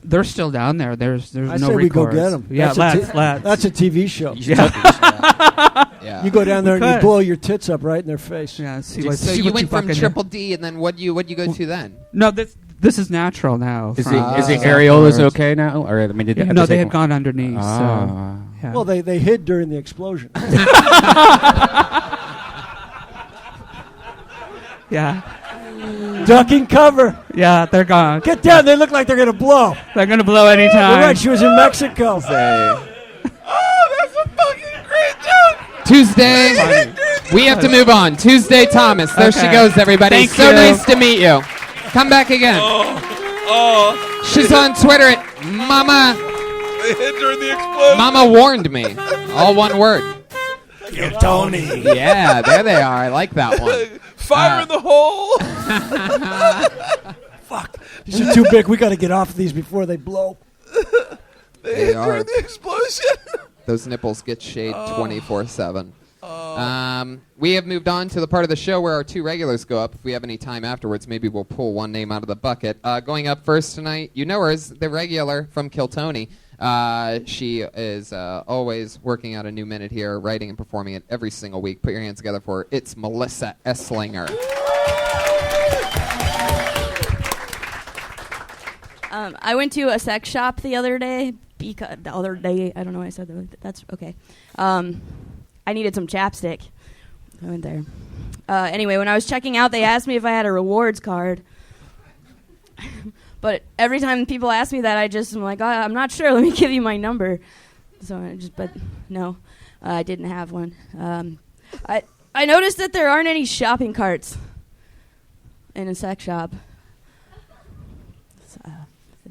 [SPEAKER 13] They're still down there. There's
[SPEAKER 6] I
[SPEAKER 13] no
[SPEAKER 6] say we go
[SPEAKER 13] recourse.
[SPEAKER 6] get them.
[SPEAKER 13] Yeah, let's.
[SPEAKER 6] That's a TV show.
[SPEAKER 2] Yeah.
[SPEAKER 6] You go down there and
[SPEAKER 13] could.
[SPEAKER 6] you blow your tits up right in their face.
[SPEAKER 13] Yeah.
[SPEAKER 2] So you went from Triple D, and then what'd you go to then?
[SPEAKER 13] No, this is natural now.
[SPEAKER 3] Is the areolas okay now? Or I mean, did they have
[SPEAKER 13] no,
[SPEAKER 3] to
[SPEAKER 13] they
[SPEAKER 3] take
[SPEAKER 13] had
[SPEAKER 3] one?
[SPEAKER 13] gone underneath. So, yeah.
[SPEAKER 6] Well, they hid during the explosion.
[SPEAKER 13] Yeah.
[SPEAKER 6] Ducking cover.
[SPEAKER 13] Yeah, they're gone.
[SPEAKER 6] Get down. They look like they're going to blow.
[SPEAKER 13] They're going to blow any
[SPEAKER 6] You're
[SPEAKER 13] time.
[SPEAKER 6] right. She was in Mexico.
[SPEAKER 2] Tuesday. We have to move on. Tuesday Thomas. There she goes, everybody.
[SPEAKER 13] Thank
[SPEAKER 2] so
[SPEAKER 13] you.
[SPEAKER 2] nice to meet you. Come back again. She's on Twitter at Mama.
[SPEAKER 7] They hit during the explosion.
[SPEAKER 2] Mama warned me. All one word.
[SPEAKER 12] Yo, Tony.
[SPEAKER 2] Yeah, there they are. I like that one.
[SPEAKER 7] Fire in the hole.
[SPEAKER 6] Fuck. These are too big. We got to get off of these before they blow.
[SPEAKER 7] They hit during the explosion.
[SPEAKER 2] Those nipples get shaved 24/7. We have moved on to the part of the show where our 2 regulars go up. If we have any time afterwards, maybe we'll pull one name out of the bucket. Going up first tonight, you know her as the regular from Kill Tony. She is always working out a new minute here, writing and performing it every single week. Put your hands together for her. It's Melissa Esslinger.
[SPEAKER 14] I went to a sex shop the other day. I don't know why I said that. That's okay. I needed some chapstick. I went there. Anyway, when I was checking out, they asked me if I had a rewards card. But every time people ask me that, I'm like, oh, I'm not sure. Let me give you my number. So but no, I didn't have one. I noticed that there aren't any shopping carts in a sex shop. So,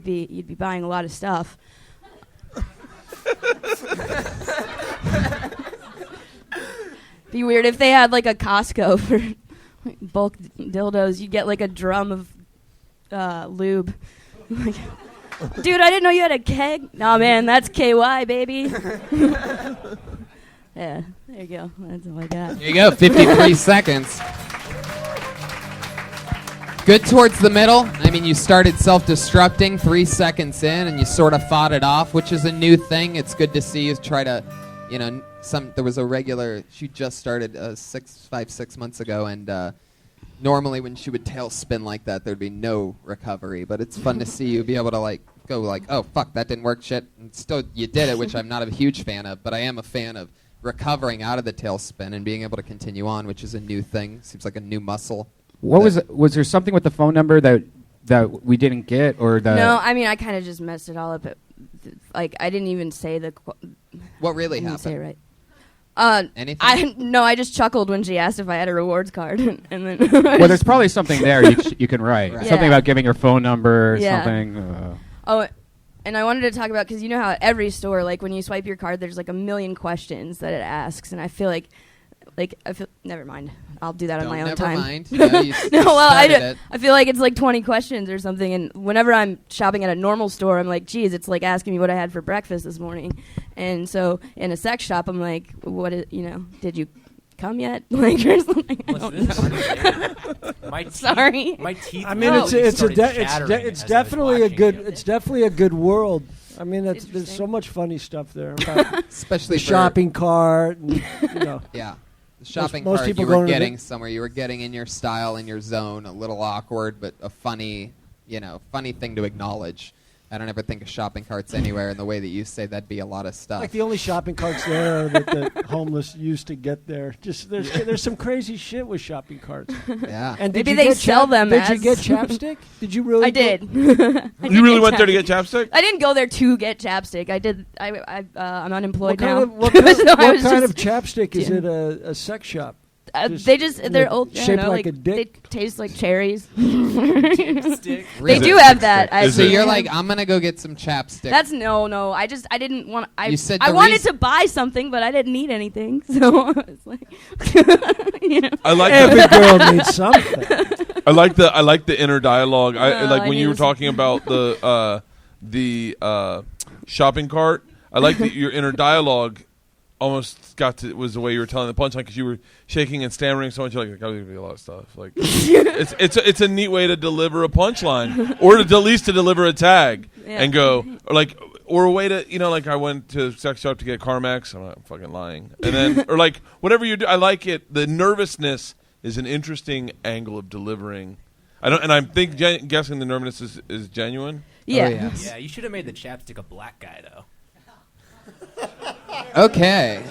[SPEAKER 14] you'd be buying a lot of stuff. Be weird if they had like a Costco for bulk dildos. You get like a drum of lube. Like, dude, I didn't know you had a keg. Nah, man, that's KY, baby. Yeah, there you go. That's all I got.
[SPEAKER 2] Here you go, 53 seconds. Good towards the middle. I mean, you started self-destructing 3 seconds in, and you sort of fought it off, which is a new thing. It's good to see you try to, there was a regular, she just started 6 months ago, and normally when she would tail spin like that, there'd be no recovery. But it's fun to see you be able to go oh fuck, that didn't work, shit. And still, you did it, which I'm not a huge fan of, but I am a fan of recovering out of the tail spin and being able to continue on, which is a new thing. Seems like a new muscle.
[SPEAKER 3] What was there something with the phone number that we didn't get, or the?
[SPEAKER 14] No, I mean I kind of just messed it all up. I didn't even say the.
[SPEAKER 2] What really happened?
[SPEAKER 14] Say it right.
[SPEAKER 2] Anything?
[SPEAKER 14] I just chuckled when she asked if I had a rewards card, and then.
[SPEAKER 3] Well, there's probably something there you can write.
[SPEAKER 14] Right.
[SPEAKER 3] Something about giving your phone number.
[SPEAKER 14] Yeah.
[SPEAKER 3] Something.
[SPEAKER 14] Oh, and I wanted to talk about, because you know how at every store, when you swipe your card, there's a million questions that it asks, and I feel never mind. I'll do that on my own time.
[SPEAKER 2] Never mind.
[SPEAKER 14] I feel like it's 20 questions or something, and whenever I'm shopping at a normal store, I'm like, geez, it's like asking me what I had for breakfast this morning. And so in a sex shop, I'm like, did you come yet? Or something. I don't know. Sorry.
[SPEAKER 5] My teeth.
[SPEAKER 6] I mean, it's definitely a good world. I mean, there's so much funny stuff there,
[SPEAKER 2] especially
[SPEAKER 6] the shopping cart. And,
[SPEAKER 2] Yeah. The shopping
[SPEAKER 6] most
[SPEAKER 2] cart
[SPEAKER 6] people
[SPEAKER 2] you were
[SPEAKER 6] going to
[SPEAKER 2] getting somewhere. You were getting in your style, in your zone. A little awkward, but a funny thing to acknowledge. I don't ever think of shopping carts anywhere in the way that you say. That'd be a lot of stuff.
[SPEAKER 6] Like the only shopping carts there that the homeless used to get there. Just there's some crazy shit with shopping carts.
[SPEAKER 2] Yeah.
[SPEAKER 6] And
[SPEAKER 14] maybe they sell them.
[SPEAKER 6] Did you get chapstick? Did you really?
[SPEAKER 14] I did.
[SPEAKER 7] You really went there to get chapstick?
[SPEAKER 14] I didn't go there to get chapstick. I did. I'm unemployed now.
[SPEAKER 6] What kind of chapstick is it? A sex shop?
[SPEAKER 14] They're old,
[SPEAKER 6] shaped like a dick.
[SPEAKER 14] They taste like cherries. They
[SPEAKER 2] Really?
[SPEAKER 14] do have that.
[SPEAKER 2] So you're like, I'm gonna go get some chapstick.
[SPEAKER 14] That's no. I didn't want.
[SPEAKER 2] You said
[SPEAKER 14] I wanted to buy something, but I didn't need anything. So it's like,
[SPEAKER 7] I like
[SPEAKER 6] every girl needs something.
[SPEAKER 7] I like the inner dialogue. I when you were talking about the shopping cart. I like that your inner dialogue almost was the way you were telling the punchline, because you were shaking and stammering so much. You're like, "There's gonna be a lot of stuff." Like, it's a neat way to deliver a punchline, or at least to deliver a tag and go, or a way to I went to sex shop to get Carmex. I'm not fucking lying, and then or whatever you do. I like it. The nervousness is an interesting angle of delivering. I'm guessing the nervousness is genuine.
[SPEAKER 14] Yeah.
[SPEAKER 2] Oh, yes.
[SPEAKER 5] Yeah, you should have made the chapstick a black guy though.
[SPEAKER 2] Okay.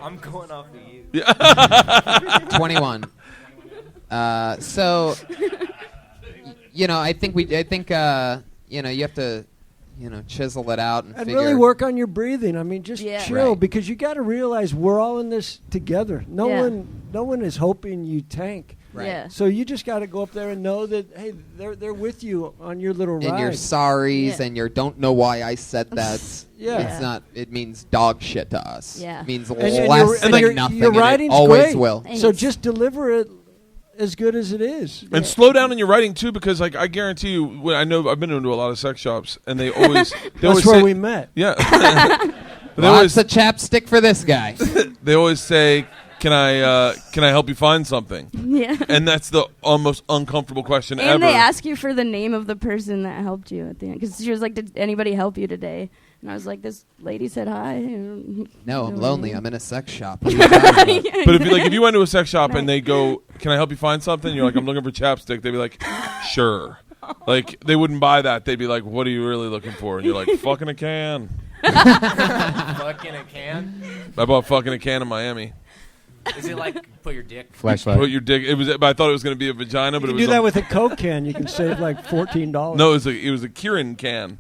[SPEAKER 5] I'm going off of you.
[SPEAKER 2] 21. So, I think you have to, chisel it out and figure.
[SPEAKER 6] Really work on your breathing. I mean, just chill,
[SPEAKER 2] right.
[SPEAKER 6] because you got to realize we're all in this together. No one is hoping you tank.
[SPEAKER 2] Right.
[SPEAKER 14] Yeah.
[SPEAKER 6] So you just got to go up there and know that, hey, they're with you on your little ride.
[SPEAKER 2] And your sorries and your don't know why I said that. It's not. It means dog shit to us.
[SPEAKER 14] Yeah.
[SPEAKER 2] It means
[SPEAKER 6] and
[SPEAKER 2] less than nothing.
[SPEAKER 6] Your
[SPEAKER 2] and it
[SPEAKER 6] writing's
[SPEAKER 2] always
[SPEAKER 6] great.
[SPEAKER 2] will.
[SPEAKER 14] Thanks.
[SPEAKER 6] So just deliver it as good as it is.
[SPEAKER 7] And slow down in your writing too, because I guarantee you, I know I've been into a lot of sex shops, and they always
[SPEAKER 6] That's where we met.
[SPEAKER 7] Yeah.
[SPEAKER 2] Lots of chapstick for this guy.
[SPEAKER 7] They always say, Can I help you find something?
[SPEAKER 14] Yeah.
[SPEAKER 7] And that's the almost uncomfortable question ever.
[SPEAKER 14] And they ask you for the name of the person that helped you at the end, because she was like, "Did anybody help you today?" And I was like, "This lady said hi."
[SPEAKER 2] No, I'm lonely. I'm in a sex shop.
[SPEAKER 7] But if you went to a sex shop and they go, "Can I help you find something?" You're like, "I'm looking for chapstick." They'd be like, "Sure." Like, they wouldn't buy that. They'd be like, "What are you really looking for?" And you're like, "Fucking a can."
[SPEAKER 5] Fucking a can?
[SPEAKER 7] I bought fucking a can in Miami.
[SPEAKER 5] Is it like put your dick?
[SPEAKER 3] Flashlight.
[SPEAKER 7] Put your dick. It was. I thought it was going to be a vagina, but
[SPEAKER 6] You
[SPEAKER 7] it
[SPEAKER 6] can
[SPEAKER 7] was
[SPEAKER 6] do that with a Coke can. You can save like $14.
[SPEAKER 7] No, it was a Kirin can,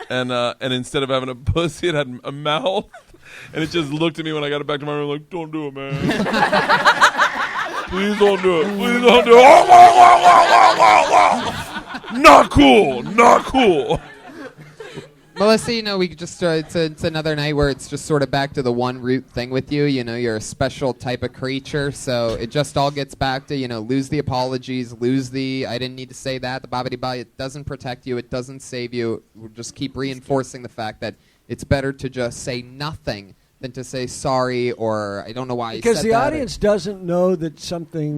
[SPEAKER 7] and instead of having a pussy, it had a mouth, and it just looked at me when I got it back to my room like, "Don't do it, man. Please don't do it. Please don't do it. Not cool. Not cool."
[SPEAKER 2] Melissa, we could just it's another night where it's just sort of back to the one root thing with you. You're a special type of creature, so it just all gets back to lose the apologies, lose the I didn't need to say that, the bobbity bye. It doesn't protect you, it doesn't save you. We'll just keep reinforcing the fact that it's better to just say nothing than to say sorry or I don't know why.
[SPEAKER 6] Because
[SPEAKER 2] you said
[SPEAKER 6] the
[SPEAKER 2] that
[SPEAKER 6] audience doesn't know that something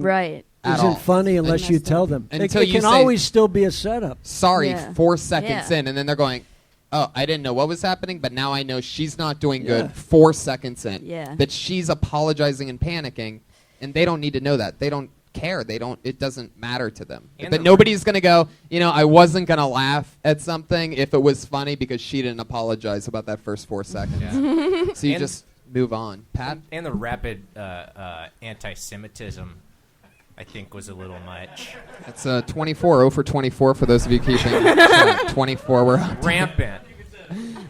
[SPEAKER 2] all.
[SPEAKER 6] funny unless you tell them.
[SPEAKER 2] Until
[SPEAKER 6] it
[SPEAKER 2] you
[SPEAKER 6] can
[SPEAKER 2] say,
[SPEAKER 6] always still be a setup.
[SPEAKER 2] Sorry,
[SPEAKER 14] Yeah.
[SPEAKER 2] 4 seconds
[SPEAKER 14] Yeah.
[SPEAKER 2] in, and then they're going, oh, I didn't know what was happening, but now I know she's not doing
[SPEAKER 6] Yeah.
[SPEAKER 2] good 4 seconds in.
[SPEAKER 14] Yeah.
[SPEAKER 2] That she's apologizing and panicking, and they don't need to know that. They don't care. It doesn't matter to them.
[SPEAKER 5] And
[SPEAKER 2] But nobody's going to go, I wasn't going to laugh at something if it was funny because she didn't apologize about that first 4 seconds.
[SPEAKER 5] Yeah.
[SPEAKER 2] So you
[SPEAKER 5] And-
[SPEAKER 2] just move on. Pat?
[SPEAKER 5] And the rapid anti-Semitism, I think, was a little much.
[SPEAKER 2] It's 24, 0 for 24 for those of you keeping track. 24, we're up.
[SPEAKER 5] Rampant.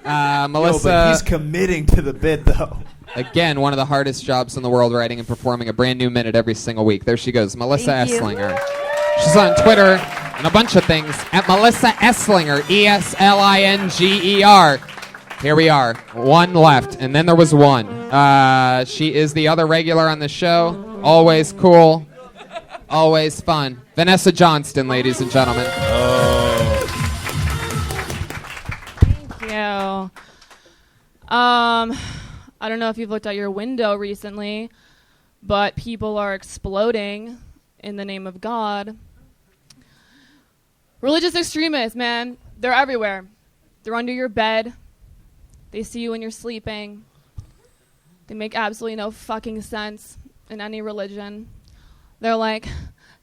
[SPEAKER 2] Melissa.
[SPEAKER 4] But he's committing to the bit, though.
[SPEAKER 2] Again, one of the hardest jobs in the world, writing and performing a brand new minute every single week. There she goes, Melissa
[SPEAKER 14] Thank you.
[SPEAKER 2] Esslinger. She's on Twitter and a bunch of things at Melissa Esslinger, Eslinger. Here we are, one left, and then there was one. She is the other regular on the show. Always cool, always fun. Vanessa Johnston, ladies and gentlemen.
[SPEAKER 11] Thank you. I don't know if you've looked out your window recently, but people are exploding in the name of God. Religious extremists, man, they're everywhere. They're under your bed. They see you when you're sleeping. They make absolutely no fucking sense in any religion. They're like,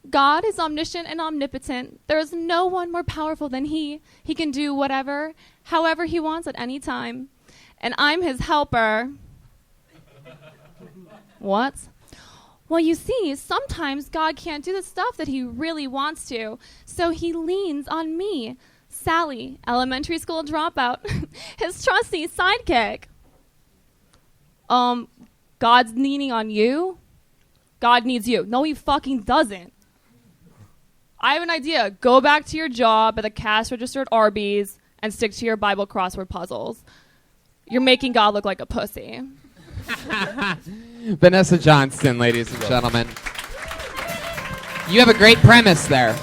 [SPEAKER 11] God is omniscient and omnipotent. There is no one more powerful than He. He can do whatever, however He wants at any time. And I'm His helper. What? Well, you see, sometimes God can't do the stuff that He really wants to, so He leans on me, Sally, elementary school dropout, his trusty sidekick. God's leaning on you? God needs you. No, He fucking doesn't. I have an idea. Go back to your job at the cash register at Arby's and stick to your Bible crossword puzzles. You're making God look like a pussy.
[SPEAKER 2] Vanessa Johnston, ladies and gentlemen. You have a great premise there.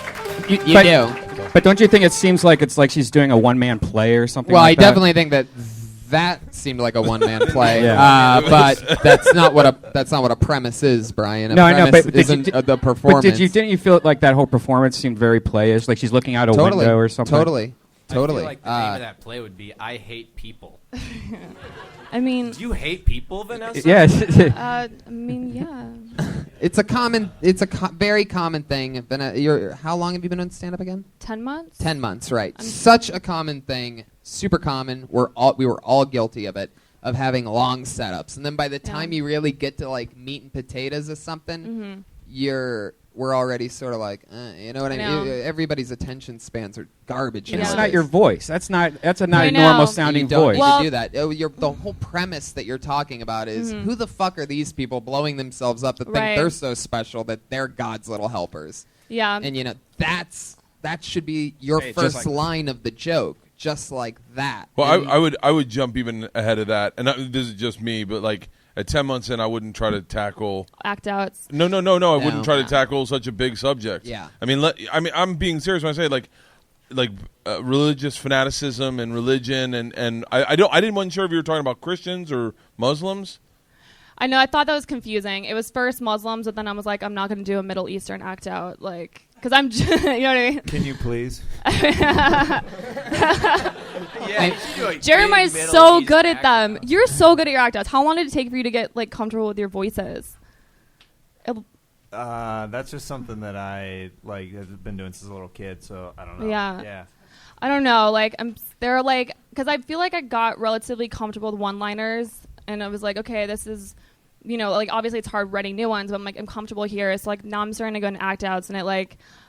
[SPEAKER 2] You do.
[SPEAKER 3] But don't you think it seems like it's like she's doing a one-man play or something?
[SPEAKER 2] Well,
[SPEAKER 3] like
[SPEAKER 2] I
[SPEAKER 3] that?
[SPEAKER 2] definitely think that seemed like a one-man play.
[SPEAKER 3] Yeah.
[SPEAKER 2] But that's not what a premise is, Brian.
[SPEAKER 3] No, I know, but
[SPEAKER 2] isn't the performance.
[SPEAKER 3] But didn't you feel like that whole performance seemed very playish? Like she's looking out a window or something?
[SPEAKER 2] Totally.
[SPEAKER 5] I feel like the name of that play would be "I Hate People."
[SPEAKER 11] I mean,
[SPEAKER 5] do you hate people, Vanessa?
[SPEAKER 3] Yes.
[SPEAKER 11] I mean, yeah.
[SPEAKER 2] It's a very common thing. How long have you been on stand-up again?
[SPEAKER 11] 10 months.
[SPEAKER 2] 10 months, right? Such a common thing, super common. We were all guilty of it, of having long setups, and then by the time you really get to like meat and potatoes of something, we're already sort of like, you know what I mean? Everybody's attention spans are garbage.
[SPEAKER 3] And it's
[SPEAKER 2] nowadays.
[SPEAKER 3] not your voice. That's not a
[SPEAKER 11] I know.
[SPEAKER 3] normal sounding
[SPEAKER 2] You don't
[SPEAKER 3] voice.
[SPEAKER 2] need to do that. The whole premise that you're talking about is who the fuck are these people blowing themselves up that think
[SPEAKER 11] Right.
[SPEAKER 2] they're so special that they're God's little helpers?
[SPEAKER 11] Yeah.
[SPEAKER 2] And that should be your
[SPEAKER 3] Hey, just
[SPEAKER 2] first
[SPEAKER 3] like-
[SPEAKER 2] line of the joke, just like that.
[SPEAKER 7] Well,
[SPEAKER 2] And
[SPEAKER 7] I would jump even ahead of that, and this is just me, but like at 10 months in, I wouldn't try to tackle.
[SPEAKER 11] Act outs.
[SPEAKER 7] No. I wouldn't try to tackle such a big subject.
[SPEAKER 2] Yeah.
[SPEAKER 7] I mean, I'm being serious when I say like religious fanaticism and religion, and I wasn't sure if you were talking about Christians or Muslims.
[SPEAKER 11] I know. I thought that was confusing. It was first Muslims, but then I was like, I'm not going to do a Middle Eastern act out, like, because I'm, you know what I mean?
[SPEAKER 4] Can you please?
[SPEAKER 11] Jeremiah's so good at them. You're so good at your act outs. How long did it take for you to get like comfortable with your voices?
[SPEAKER 4] That's just something that I have been doing since a little kid. So I don't know.
[SPEAKER 11] Yeah. I don't know. Like because I feel like I got relatively comfortable with one-liners, and I was like, okay, this is, like obviously it's hard writing new ones, but I'm like I'm comfortable here. So like now I'm starting to go into act outs, and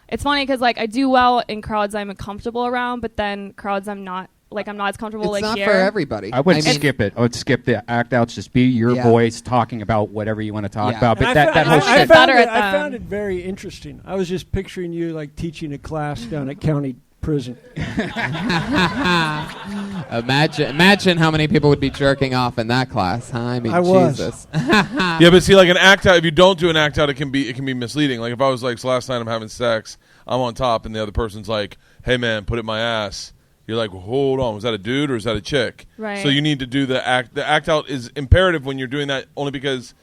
[SPEAKER 11] it's funny because like I do well in crowds I'm comfortable around, but then crowds I'm not as comfortable.
[SPEAKER 2] it's
[SPEAKER 11] like
[SPEAKER 2] not
[SPEAKER 11] here.
[SPEAKER 2] for everybody.
[SPEAKER 3] I would skip it. I would skip the act outs. Just be your voice talking about whatever you want to talk about. But that whole shit.
[SPEAKER 6] I found it very interesting. I was just picturing you like teaching a class down at county prison.
[SPEAKER 2] Imagine how many people would be jerking off in that class, huh? I mean,
[SPEAKER 6] I was.
[SPEAKER 2] Jesus.
[SPEAKER 7] Yeah, but see, like an act out. If you don't do an act out, it can be misleading. Like if I was like, so last night I'm having sex, I'm on top, and the other person's like, "Hey man, put it in my ass." You're like, well, hold on, was that a dude or is that a chick?
[SPEAKER 11] Right.
[SPEAKER 7] So you need to do the act. The act out is imperative when you're doing that, only because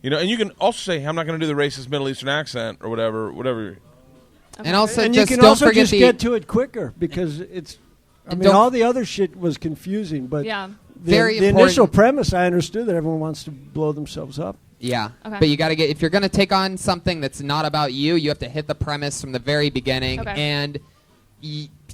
[SPEAKER 7] And you can also say, I'm not going to do the racist Middle Eastern accent or whatever.
[SPEAKER 2] And also,
[SPEAKER 6] and
[SPEAKER 2] just
[SPEAKER 6] you can
[SPEAKER 2] don't
[SPEAKER 6] also
[SPEAKER 2] forget
[SPEAKER 6] just get to it quicker because it's. I mean, all the other shit was confusing, but the initial premise, I understood that everyone wants to blow themselves up.
[SPEAKER 2] Yeah, but you got to if you're going to take on something that's not about you, you have to hit the premise from the very beginning.
[SPEAKER 11] Okay.
[SPEAKER 2] And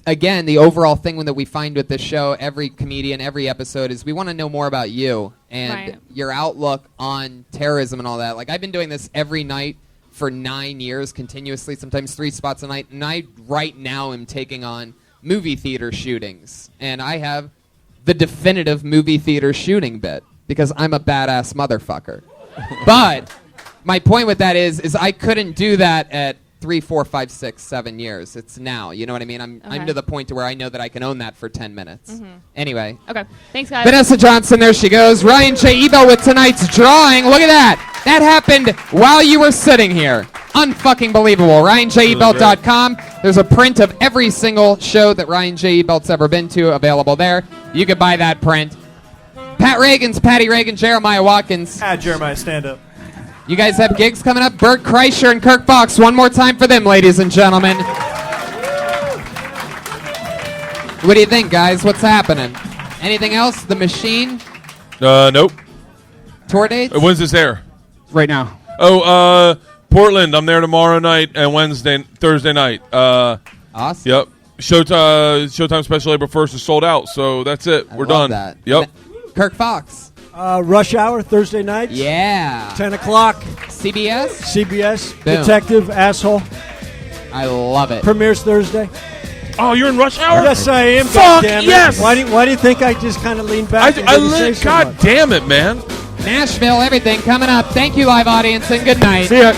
[SPEAKER 2] again, the overall thing that we find with this show, every comedian, every episode, is we want to know more about you and your outlook on terrorism and all that. Like, I've been doing this every night for 9 years continuously, sometimes 3 spots a night, and I right now am taking on movie theater shootings, and I have the definitive movie theater shooting bit because I'm a badass motherfucker. But my point with that is I couldn't do that at 3, 4, 5, 6, 7 years. It's now. You know what I mean? I'm to the point to where I know that I can own that for 10 minutes. Anyway.
[SPEAKER 11] Okay. Thanks, guys.
[SPEAKER 2] Vanessa Johnson, there she goes. Ryan J. Ebel with tonight's drawing. Look at that. That happened while you were sitting here. Unfucking believable. RyanJEbelt.com. There's a print of every single show that Ryan J. Ebelt's ever been to available there. You could buy that print. Pat Reagan's Patty Reagan, Jeremiah Watkins.
[SPEAKER 4] Jeremiah, stand up.
[SPEAKER 2] You guys have gigs coming up. Bert Kreischer and Kirk Fox. One more time for them, ladies and gentlemen. What do you think, guys? What's happening? Anything else? The Machine?
[SPEAKER 7] Nope.
[SPEAKER 2] Tour dates?
[SPEAKER 7] When's this air?
[SPEAKER 3] Right now.
[SPEAKER 7] Portland. I'm there tomorrow night and Thursday night.
[SPEAKER 2] Awesome.
[SPEAKER 7] Yep. Showtime Special April 1st is sold out, so that's it. We're done.
[SPEAKER 2] That.
[SPEAKER 7] Yep.
[SPEAKER 2] Kirk Fox.
[SPEAKER 6] Rush Hour Thursday night.
[SPEAKER 2] Yeah.
[SPEAKER 6] 10 o'clock.
[SPEAKER 2] CBS.
[SPEAKER 6] Boom. Detective Asshole.
[SPEAKER 2] I love it.
[SPEAKER 6] Premieres Thursday.
[SPEAKER 7] Oh, you're in Rush Hour?
[SPEAKER 6] Yes, I am.
[SPEAKER 7] Fuck
[SPEAKER 6] goddammit.
[SPEAKER 7] yes.
[SPEAKER 6] Why do you think I just kind of leaned back?
[SPEAKER 7] God damn it, man.
[SPEAKER 2] Nashville, everything coming up. Thank you, live audience, and good night.
[SPEAKER 7] See ya.